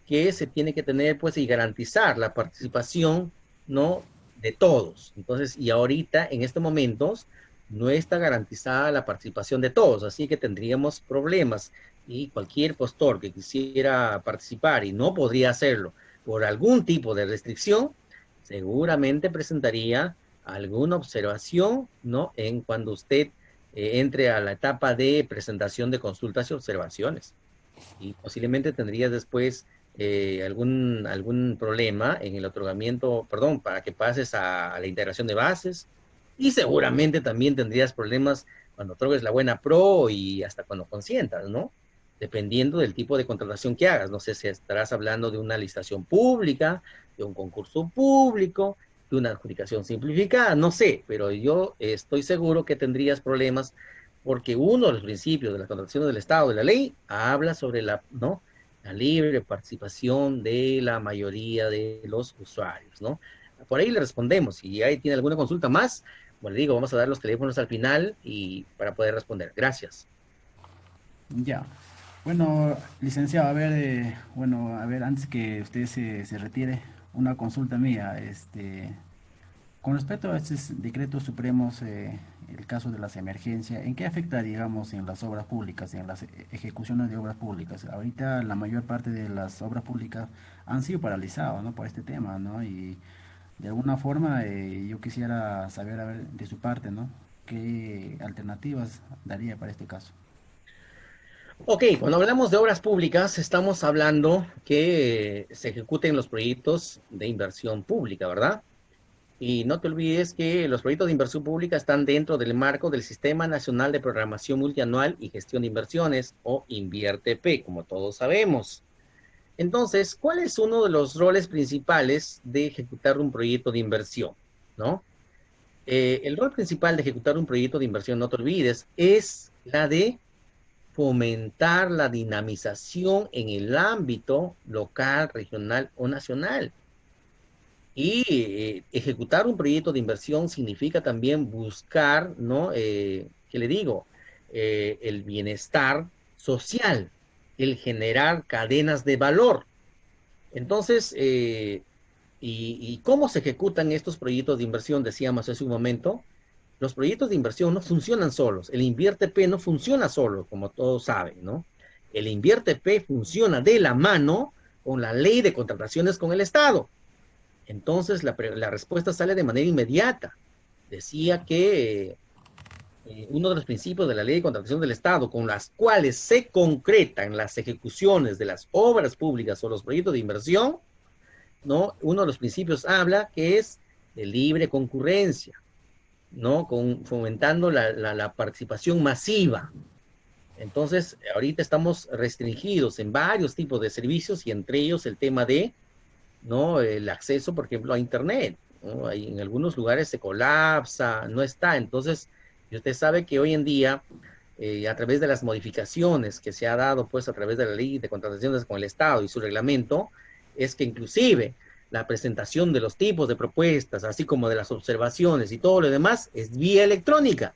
que se tiene que tener, pues, y garantizar la participación, ¿no? De todos. Entonces, y ahorita, en estos momentos, no está garantizada la participación de todos, así que tendríamos problemas y cualquier postor que quisiera participar y no podría hacerlo por algún tipo de restricción, seguramente presentaría alguna observación, ¿no? En cuando usted entre a la etapa de presentación de consultas y observaciones. Y posiblemente tendría después algún problema en el otorgamiento, perdón, para que pases a la integración de bases. Y seguramente también tendrías problemas cuando otorgues la buena pro y hasta cuando consientas, ¿no? Dependiendo del tipo de contratación que hagas. No sé si estarás hablando de una licitación pública, de un concurso público, de una adjudicación simplificada, no sé, pero yo estoy seguro que tendrías problemas porque uno de los principios de la contratación del Estado, de la ley, habla sobre ¿no? La libre participación de la mayoría de los usuarios, ¿no? Por ahí le respondemos. Si ahí tiene alguna consulta más, bueno, le digo, vamos a dar los teléfonos al final y para poder responder. Gracias. Ya. Bueno, licenciado, a ver, bueno, a ver, antes que usted se retire, una consulta mía, con respecto a estos decretos supremos, el caso de las emergencias, ¿en qué afecta, digamos, en las obras públicas, en las ejecuciones de obras públicas? Ahorita la mayor parte de las obras públicas han sido paralizadas, ¿no? Por este tema, ¿no? Y de alguna forma yo quisiera saber, a ver, de su parte, ¿no? ¿Qué alternativas daría para este caso? Ok, cuando hablamos de obras públicas, estamos hablando que se ejecuten los proyectos de inversión pública, ¿verdad? Y no te olvides que los proyectos de inversión pública están dentro del marco del Sistema Nacional de Programación Multianual y Gestión de Inversiones, o INVIERTP, como todos sabemos. Entonces, ¿cuál es uno de los roles principales de ejecutar un proyecto de inversión? ¿No? El rol principal de ejecutar un proyecto de inversión, no te olvides, es la de fomentar la dinamización en el ámbito local, regional o nacional. Y ejecutar un proyecto de inversión significa también buscar, ¿no? ¿Qué le digo? El bienestar social, el generar cadenas de valor. Entonces, y cómo se ejecutan estos proyectos de inversión, decíamos hace un momento, los proyectos de inversión no funcionan solos. El Invierte P no funciona solo, como todos saben, ¿no? El Invierte P funciona de la mano con la ley de contrataciones con el Estado. Entonces, la respuesta sale de manera inmediata. Decía que uno de los principios de la ley de contratación del Estado, con las cuales se concretan las ejecuciones de las obras públicas o los proyectos de inversión, ¿no? Uno de los principios habla que es de libre concurrencia, ¿no? Fomentando la participación masiva. Entonces, ahorita estamos restringidos en varios tipos de servicios y entre ellos el tema de, ¿no? El acceso, por ejemplo, a Internet, ¿no? En algunos lugares se colapsa, no está. Entonces, y usted sabe que hoy en día, a través de las modificaciones que se ha dado, pues, a través de la ley de contrataciones con el Estado y su reglamento, es que inclusive la presentación de los tipos de propuestas, así como de las observaciones y todo lo demás, es vía electrónica.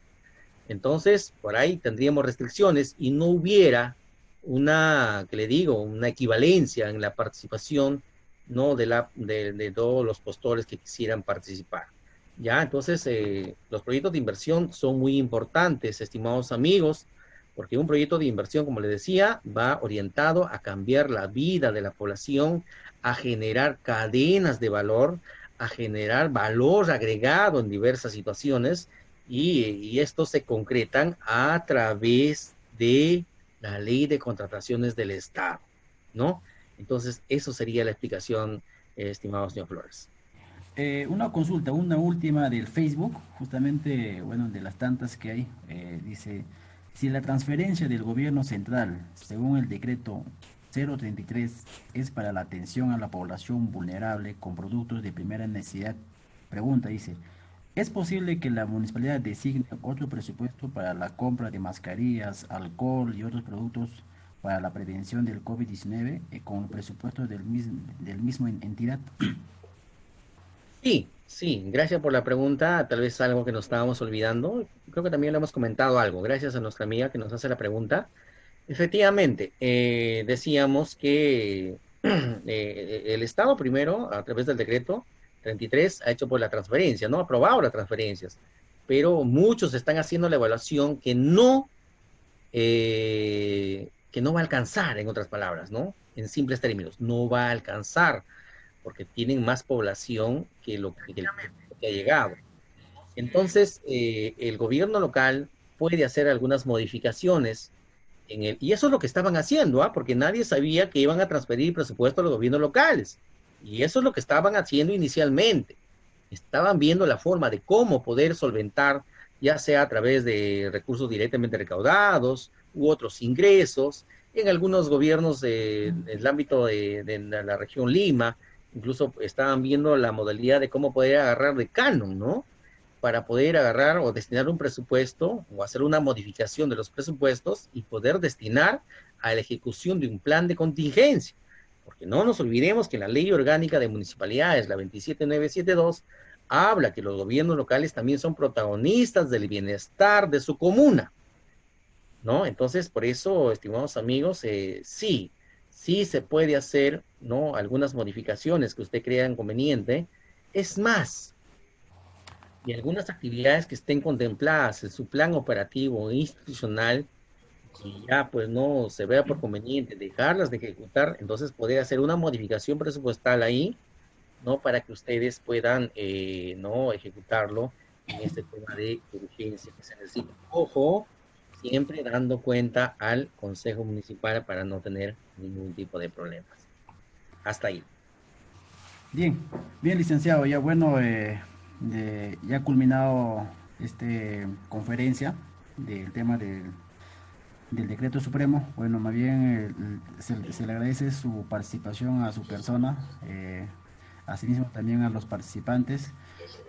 Entonces, por ahí tendríamos restricciones y no hubiera una, que le digo, una equivalencia en la participación, ¿no? De todos los postores que quisieran participar. Ya, entonces, los proyectos de inversión son muy importantes, estimados amigos, porque un proyecto de inversión, como les decía, va orientado a cambiar la vida de la población, a generar cadenas de valor, a generar valor agregado en diversas situaciones y estos se concretan a través de la ley de contrataciones del Estado, ¿no? Entonces, eso sería la explicación, estimado señor Flores. Una consulta, una última del Facebook, justamente, bueno, de las tantas que hay, dice, si la transferencia del gobierno central, según el decreto 033, es para la atención a la población vulnerable con productos de primera necesidad, pregunta, dice, ¿es posible que la municipalidad designe otro presupuesto para la compra de mascarillas, alcohol y otros productos para la prevención del COVID-19 con el presupuesto del mismo entidad? Sí, sí, gracias por la pregunta. Tal vez algo que nos estábamos olvidando. Creo que también le hemos comentado algo. Gracias a nuestra amiga que nos hace la pregunta. Efectivamente, decíamos que el Estado primero, a través del decreto 33, ha hecho por la transferencia, ¿no? Ha aprobado las transferencias, pero muchos están haciendo la evaluación que no va a alcanzar, en otras palabras, ¿no? En simples términos, no va a alcanzar, porque tienen más población que lo que ha llegado. Entonces, el gobierno local puede hacer algunas modificaciones y eso es lo que estaban haciendo, ¿ah? Porque nadie sabía que iban a transferir presupuesto a los gobiernos locales. Y eso es lo que estaban haciendo inicialmente. Estaban viendo la forma de cómo poder solventar, ya sea a través de recursos directamente recaudados u otros ingresos. En algunos gobiernos del ámbito de la región Lima, incluso estaban viendo la modalidad de cómo poder agarrar de canon, ¿no? Para poder agarrar o destinar un presupuesto o hacer una modificación de los presupuestos y poder destinar a la ejecución de un plan de contingencia. Porque no nos olvidemos que la ley orgánica de municipalidades, la 27972, habla que los gobiernos locales también son protagonistas del bienestar de su comuna, ¿no? Entonces, por eso, estimados amigos, sí, sí se puede hacer, ¿no? Algunas modificaciones que usted crea conveniente. Es más, y algunas actividades que estén contempladas en su plan operativo e institucional, si ya pues no se vea por conveniente dejarlas de ejecutar, entonces poder hacer una modificación presupuestal ahí, ¿no? Para que ustedes puedan, ¿no? Ejecutarlo en este tema de urgencia que se necesita. Ojo, siempre dando cuenta al Consejo Municipal para no tener ningún tipo de problemas. Hasta ahí. Bien, bien, licenciado, ya bueno, ya ha culminado conferencia del tema del decreto supremo. Bueno, más bien se le agradece su participación a su persona. asimismo también a los participantes.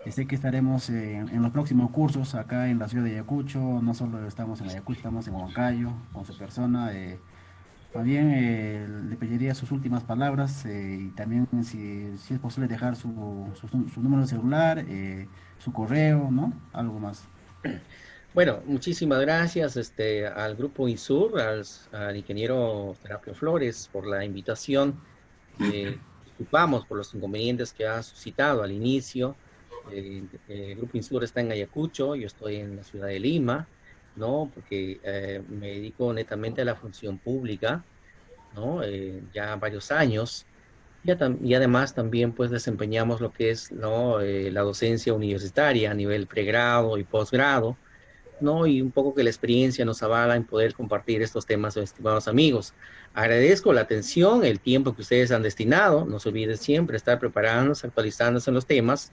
Sé que estaremos en los próximos cursos acá en la ciudad de Ayacucho, no solo estamos en Ayacucho, estamos en Huancayo con su persona. Más bien le pediría sus últimas palabras y también si es posible dejar su número de celular, su correo, ¿no? Algo más. Bueno, muchísimas gracias al Grupo INSUR, al ingeniero Serapio Flores por la invitación. Disculpamos por los inconvenientes que ha suscitado al inicio. El Grupo INSUR está en Ayacucho, yo estoy en la ciudad de Lima, ¿no? Porque me dedico netamente a la función pública, ¿no? Ya varios años. Y además también pues desempeñamos lo que es, ¿no? La docencia universitaria a nivel pregrado y posgrado, ¿no? Y un poco que la experiencia nos avala en poder compartir estos temas, estimados amigos. Agradezco la atención, el tiempo que ustedes han destinado. No se olviden siempre estar preparándose, actualizándose en los temas.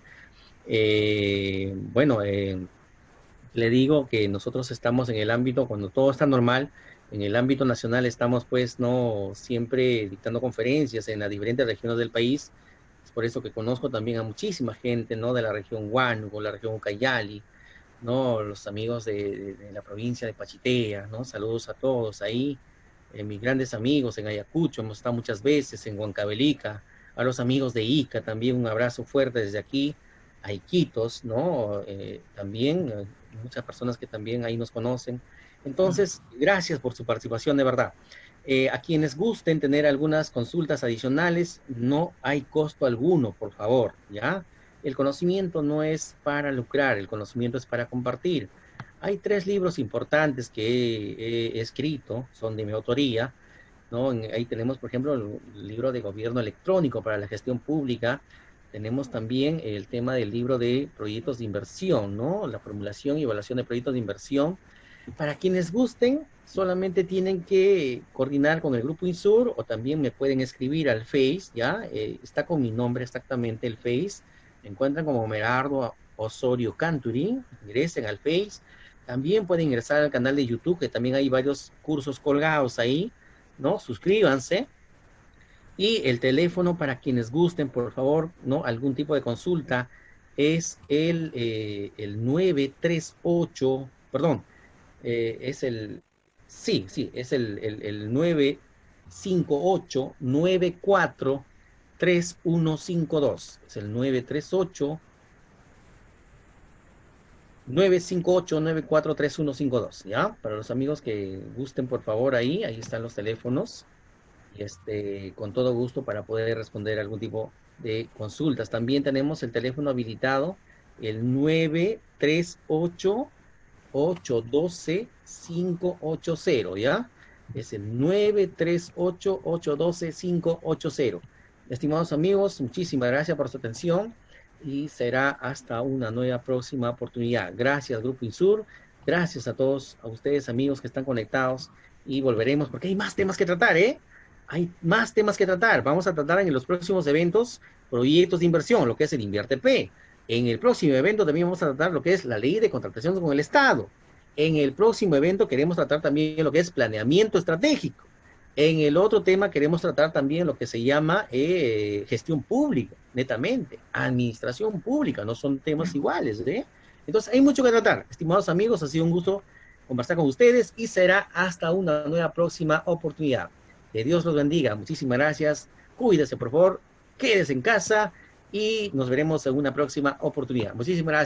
Bueno, le digo que nosotros estamos en el ámbito, cuando todo está normal, en el ámbito nacional estamos pues no siempre dictando conferencias en las diferentes regiones del país. Es por eso que conozco también a muchísima gente, ¿no? De la región Huánuco, la región Ucayali, ¿no? Los amigos de la provincia de Pachitea, ¿no? Saludos a todos ahí, mis grandes amigos en Ayacucho, hemos estado muchas veces en Huancavelica, a los amigos de Ica también un abrazo fuerte desde aquí, a Iquitos, ¿no? También muchas personas que también ahí nos conocen. Entonces, gracias por su participación, de verdad. A quienes gusten tener algunas consultas adicionales, no hay costo alguno, por favor, ¿ya? El conocimiento no es para lucrar, el conocimiento es para compartir. Hay 3 libros importantes que he escrito, son de mi autoría, ¿no? Ahí tenemos, por ejemplo, el libro de gobierno electrónico para la gestión pública. Tenemos también el tema del libro de proyectos de inversión, ¿no? La formulación y evaluación de proyectos de inversión. Para quienes gusten, solamente tienen que coordinar con el Grupo INSUR o también me pueden escribir al Face, ¿ya? Está con mi nombre exactamente el Face. Me encuentran como Merardo Osorio Canturi. Ingresen al Face. También pueden ingresar al canal de YouTube, que también hay varios cursos colgados ahí, ¿no? Suscríbanse. Y el teléfono para quienes gusten, por favor, ¿no? Algún tipo de consulta es el 938, perdón, es sí, es el 958-94-3152. Es el 938-943152, ¿ya? Para los amigos que gusten, por favor, ahí están los teléfonos. Y con todo gusto para poder responder algún tipo de consultas. También tenemos el teléfono habilitado, el 938-812-580, ¿ya? Es el 938-812-580. Estimados amigos, muchísimas gracias por su atención y será hasta una nueva próxima oportunidad. Gracias, Grupo INSUR. Gracias a todos, a ustedes, amigos que están conectados, y volveremos porque hay más temas que tratar, ¿eh? Hay más temas que tratar. Vamos a tratar en los próximos eventos proyectos de inversión, lo que es el InvierteP. En el próximo evento también vamos a tratar lo que es la ley de contratación con el Estado. En el próximo evento queremos tratar también lo que es planeamiento estratégico. En el otro tema queremos tratar también lo que se llama gestión pública, netamente, administración pública, no son temas iguales, ¿eh? Entonces hay mucho que tratar. Estimados amigos, ha sido un gusto conversar con ustedes y será hasta una nueva próxima oportunidad. Que Dios los bendiga. Muchísimas gracias. Cuídese, por favor. Quédese en casa y nos veremos en una próxima oportunidad. Muchísimas gracias.